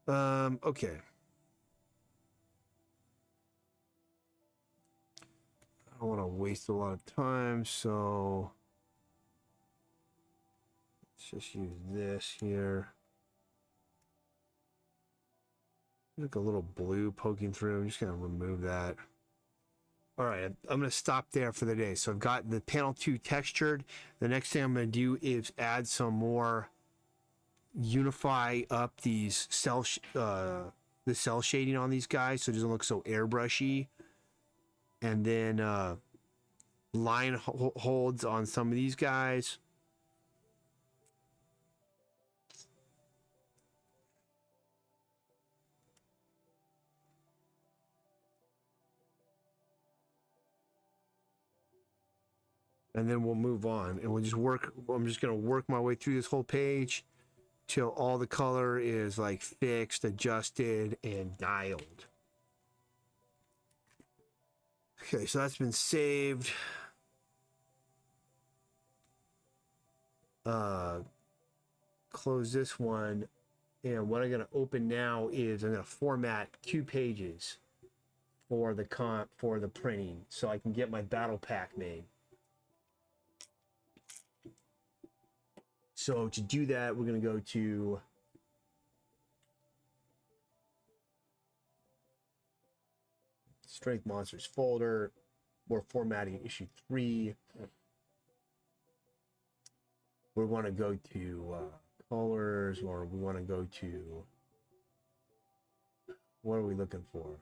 Okay. I don't want to waste a lot of time, so let's just use this here. Look, a little blue poking through. I'm just going to remove that. All right, I'm going to stop there for the day. So I've got the panel 2 textured. The next thing I'm going to do is add some more, unify up these cell shading on these guys so it doesn't look so airbrushy. And then line holds on some of these guys. And then we'll move on and we'll just work. I'm just going to work my way through this whole page till all the color is like fixed, adjusted, and dialed. Okay, so that's been saved. Close this one. And what I'm going to open now is I'm going to format 2 pages for the printing so I can get my battle pack made. So to do that, we're going to go to Strength Monsters folder. We're formatting issue 3. We want to go to colors, or we want to go to, what are we looking for?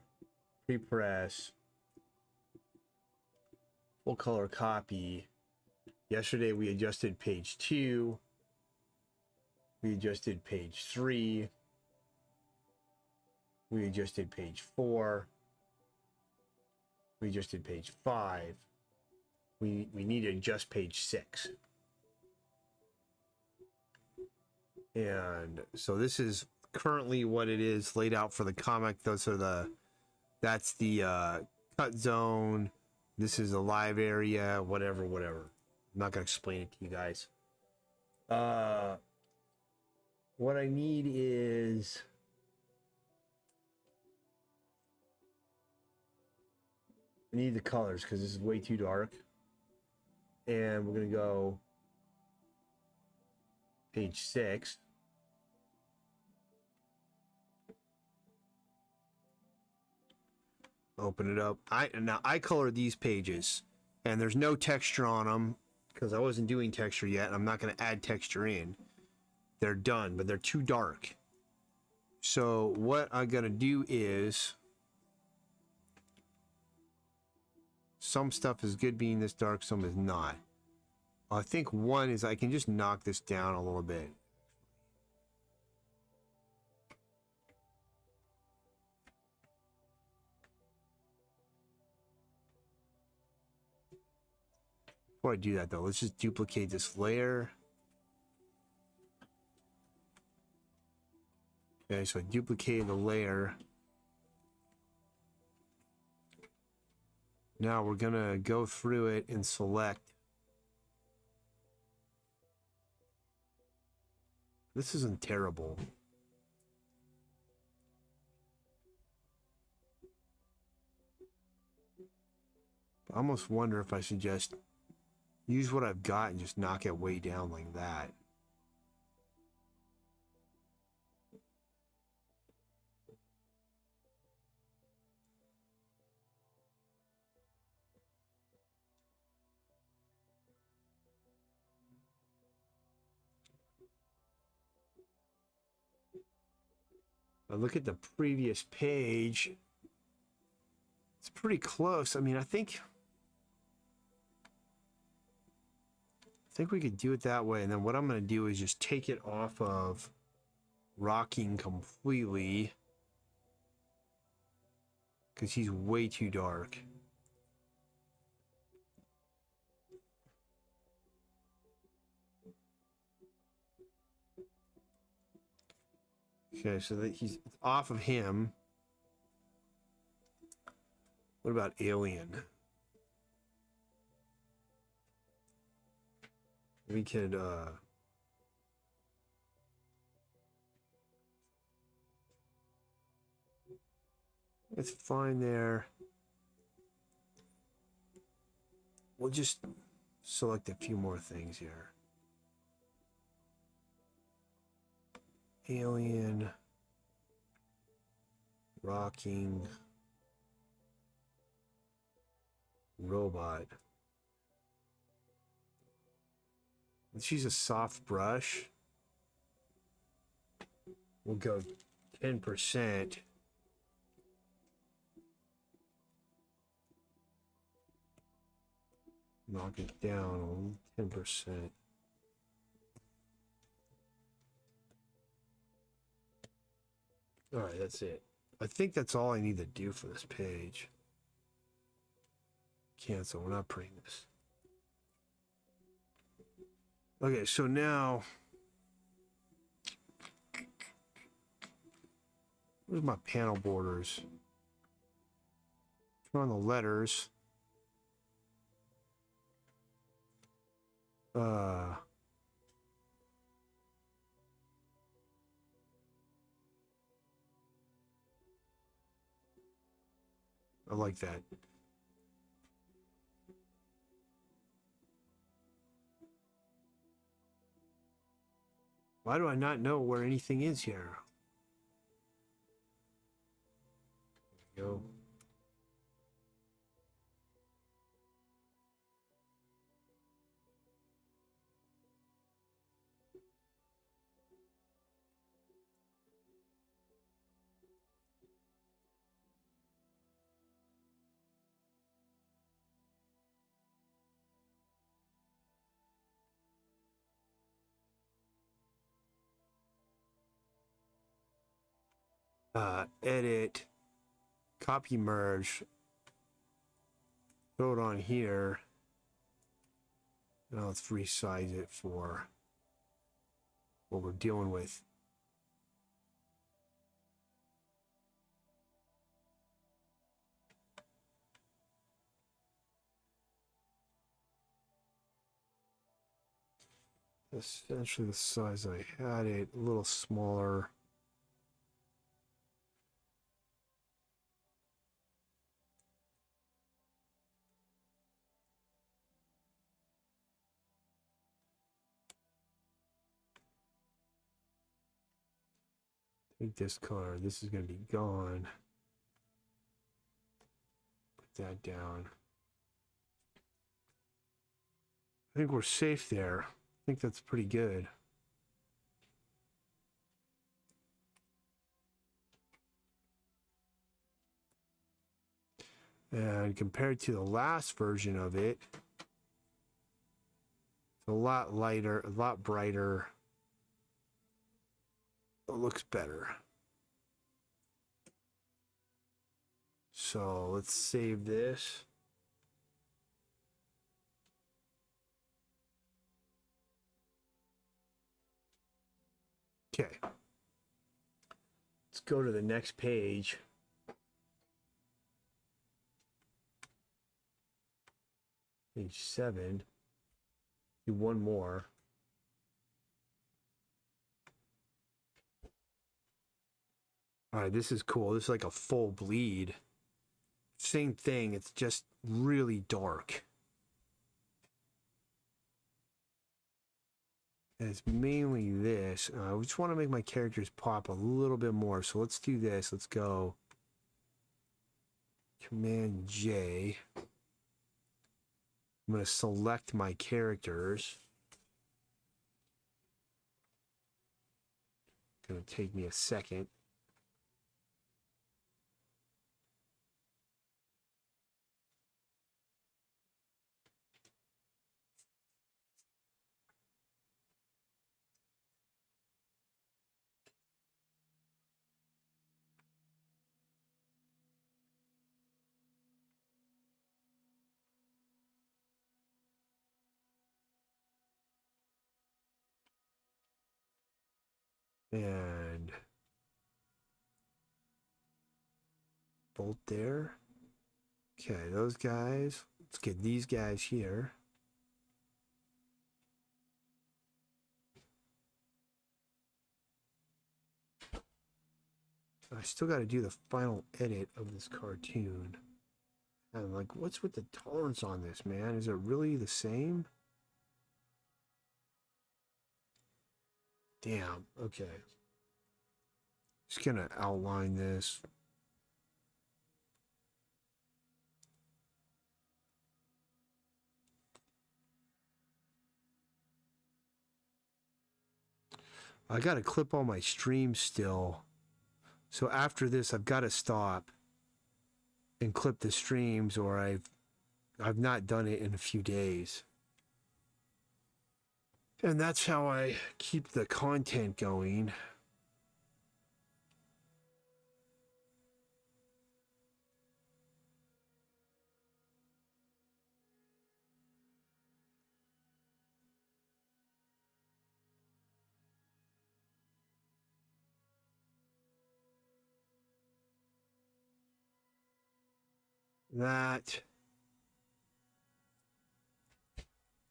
Pre-press, full color copy. Yesterday we adjusted page 2. We adjusted page 3. We adjusted page 4. We adjusted page 5. We need to adjust page 6. And so this is currently what it is laid out for the comic. That's the cut zone. This is the live area, whatever. I'm not gonna explain it to you guys. What I need is I need the colors because this is way too dark. And we're gonna go page 6. Open it up. I colored these pages, and there's no texture on them because I wasn't doing texture yet. I'm not going to add texture in. They're done, but they're too dark. So what I'm going to do is, some stuff is good being this dark, some is not. I think one is I can just knock this down a little bit. Before I do that though, let's just duplicate this layer. Okay, so I duplicated the layer. Now we're gonna go through it and select This isn't terrible. I almost wonder if I should just use what I've got and just knock it way down like that. I look at the previous page. It's pretty close. I mean, I think we could do it that way. And then what I'm going to do is just take it off of rocking completely, because he's way too dark. Okay, so that he's off of him. What about Alien? We could it's fine there. We'll just select a few more things here. Alien, rocking, robot. Let's use a soft brush. We'll go 10%. Knock it down 10%. All right, that's it. I think that's all I need to do for this page. Cancel, we're not printing this. Okay, so now, where's my panel borders? Turn on the letters. I like that. Why do I not know where anything is here? There we go. Edit, copy merge, throw it on here. Now let's resize it for what we're dealing with. Essentially the size I had it, a little smaller. Take this color. This is going to be gone. Put that down. I think we're safe there. I think that's pretty good. And compared to the last version of it, it's a lot lighter, a lot brighter. It looks better. So let's save this. Okay. Let's go to the next page. Page 7. Do one more. All right, this is cool. This is like a full bleed. Same thing. It's just really dark. And it's mainly this. I just want to make my characters pop a little bit more. So let's do this. Let's go Command J. I'm going to select my characters. Going to take me a second. And bolt there. Okay, those guys. Let's get these guys here. I still got to do the final edit of this cartoon. And like, what's with the tolerance on this, man? Is it really the same? Damn. Okay. Just gonna outline this. I gotta clip all my streams still. So after this, I've got to stop and clip the streams, or I've not done it in a few days. And that's how I keep the content going. That,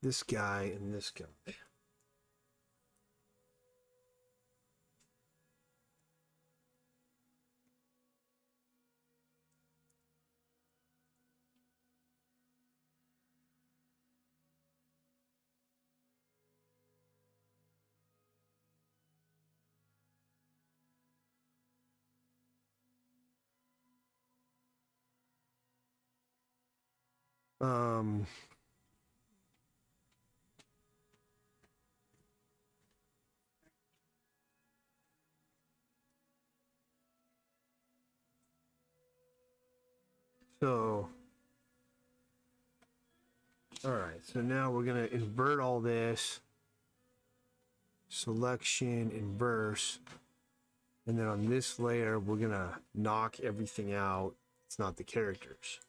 this guy, and this guy. Um, so, all right, so now we're going to invert all this. Selection, inverse. And then on this layer, we're going to knock everything out. It's not the characters.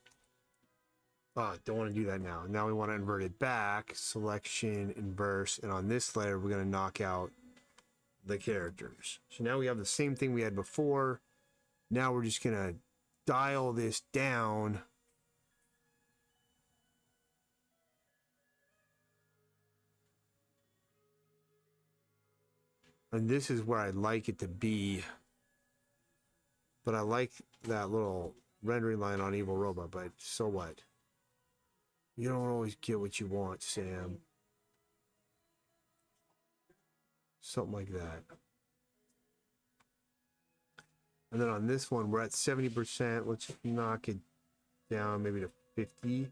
Don't want to do that now. Now we want to invert it back. Selection, inverse. And on this layer, we're going to knock out the characters. So now we have the same thing we had before. Now we're just going to dial this down. And this is where I'd like it to be. But I like that little rendering line on Evil Robot, but so what? You don't always get what you want, Sam. Something like that. And then on this one, we're at 70%. Let's knock it down maybe to 50.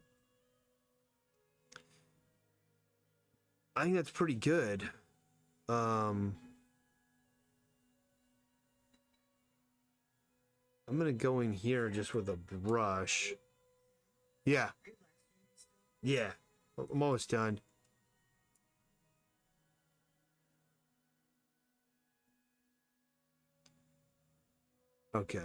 I think that's pretty good. I'm going to go in here just with a brush. Yeah. Yeah. I'm almost done. Okay.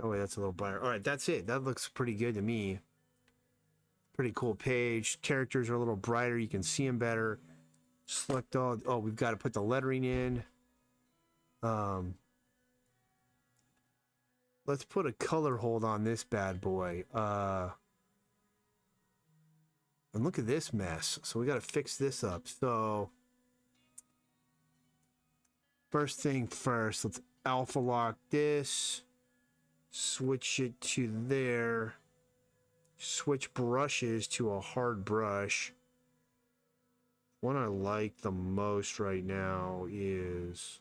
Oh, wait, that's a little brighter. All right, that's it. That looks pretty good to me. Pretty cool page. Characters are a little brighter. You can see them better. Select all. Oh, we've got to put the lettering in. Let's put a color hold on this bad boy. And look at this mess. So we got to fix this up. So first thing first, let's alpha lock this, switch it to there, switch brushes to a hard brush. One I like the most right now is,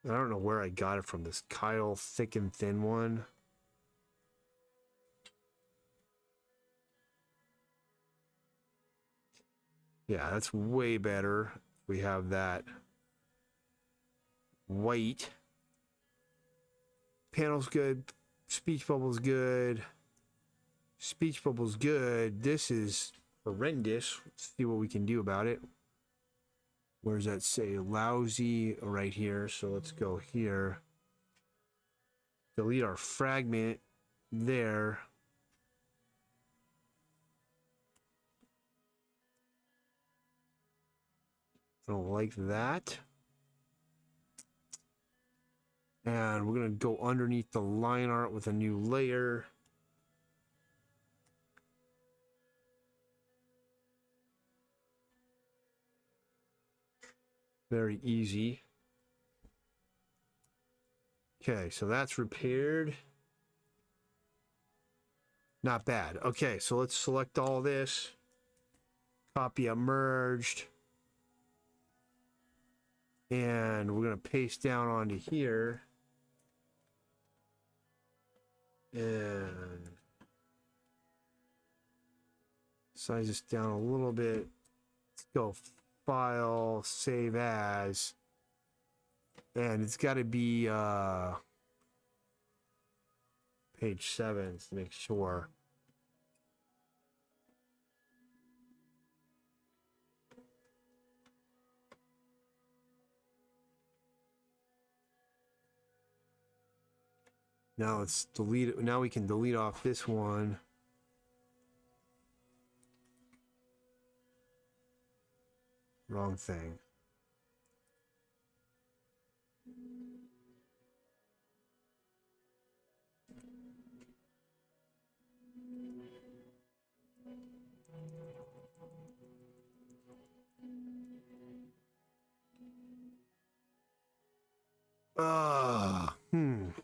I don't know where I got it from, this Kyle thick and thin one. Yeah, that's way better. We have that white. Panel's good. Speech bubble's good. Speech bubble's good. This is horrendous. Let's see what we can do about it. Where does that say? Lousy right here. So let's go here. Delete our fragment there. I don't like that. And we're going to go underneath the line art with a new layer. Very easy. Okay, so that's repaired. Not bad. Okay, so let's select all this. Copy it merged. And we're going to paste down onto here. And size this down a little bit. Let's go file, save as. And it's got to be page 7 to make sure. Now let's delete it. Now we can delete off this one. Wrong thing.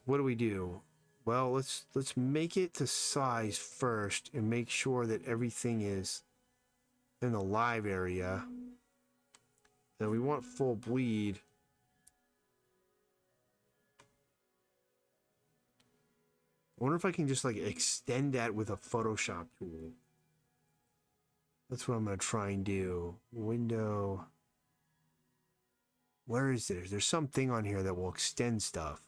What do we do? Well, let's make it to size first and make sure that everything is in the live area. Now we want full bleed. I wonder if I can just like extend that with a Photoshop tool. That's what I'm gonna try and do. Window. Where is there? There's something on here that will extend stuff.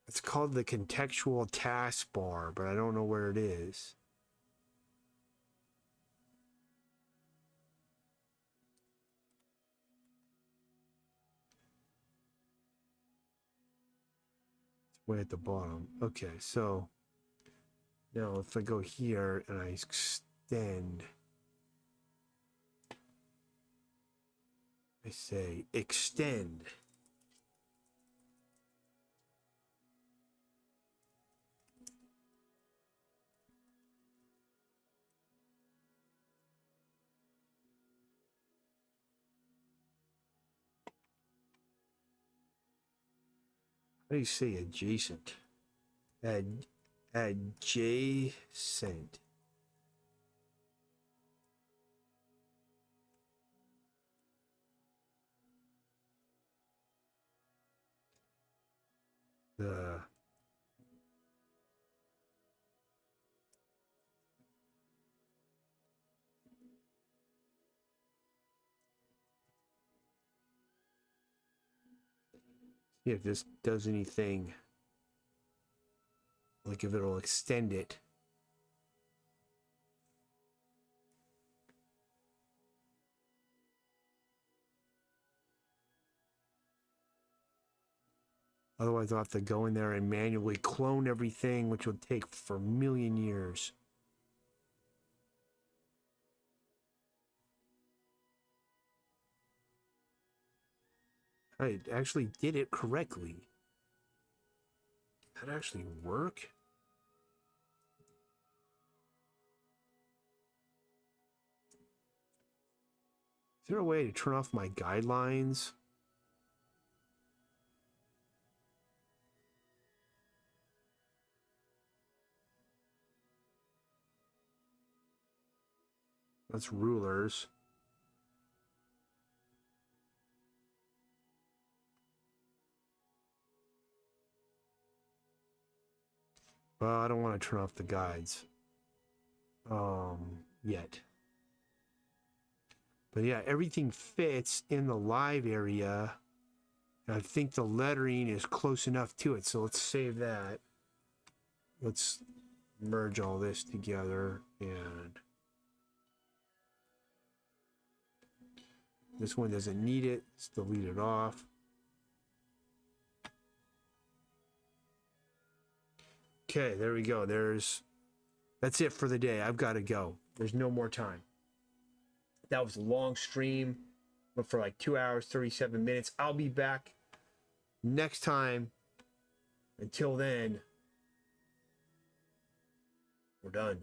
It's called the contextual taskbar, but I don't know where it is. It's way at the bottom. Okay, so now if I go here and I extend, I say extend. How do you say adjacent? Adjacent. The see if this does anything. Like if it'll extend it. Otherwise, I'll have to go in there and manually clone everything, which would take for a million years. I actually did it correctly. That actually work? Is there a way to turn off my guidelines? That's rulers. Well, I don't want to turn off the guides. Yet. But yeah, everything fits in the live area. And I think the lettering is close enough to it. So let's save that. Let's merge all this together. And this one doesn't need it. Let's delete it off. Okay, there we go. That's it for the day. I've got to go. There's no more time. That was a long stream, but for like 2 hours, 37 minutes. I'll be back next time. Until then, we're done.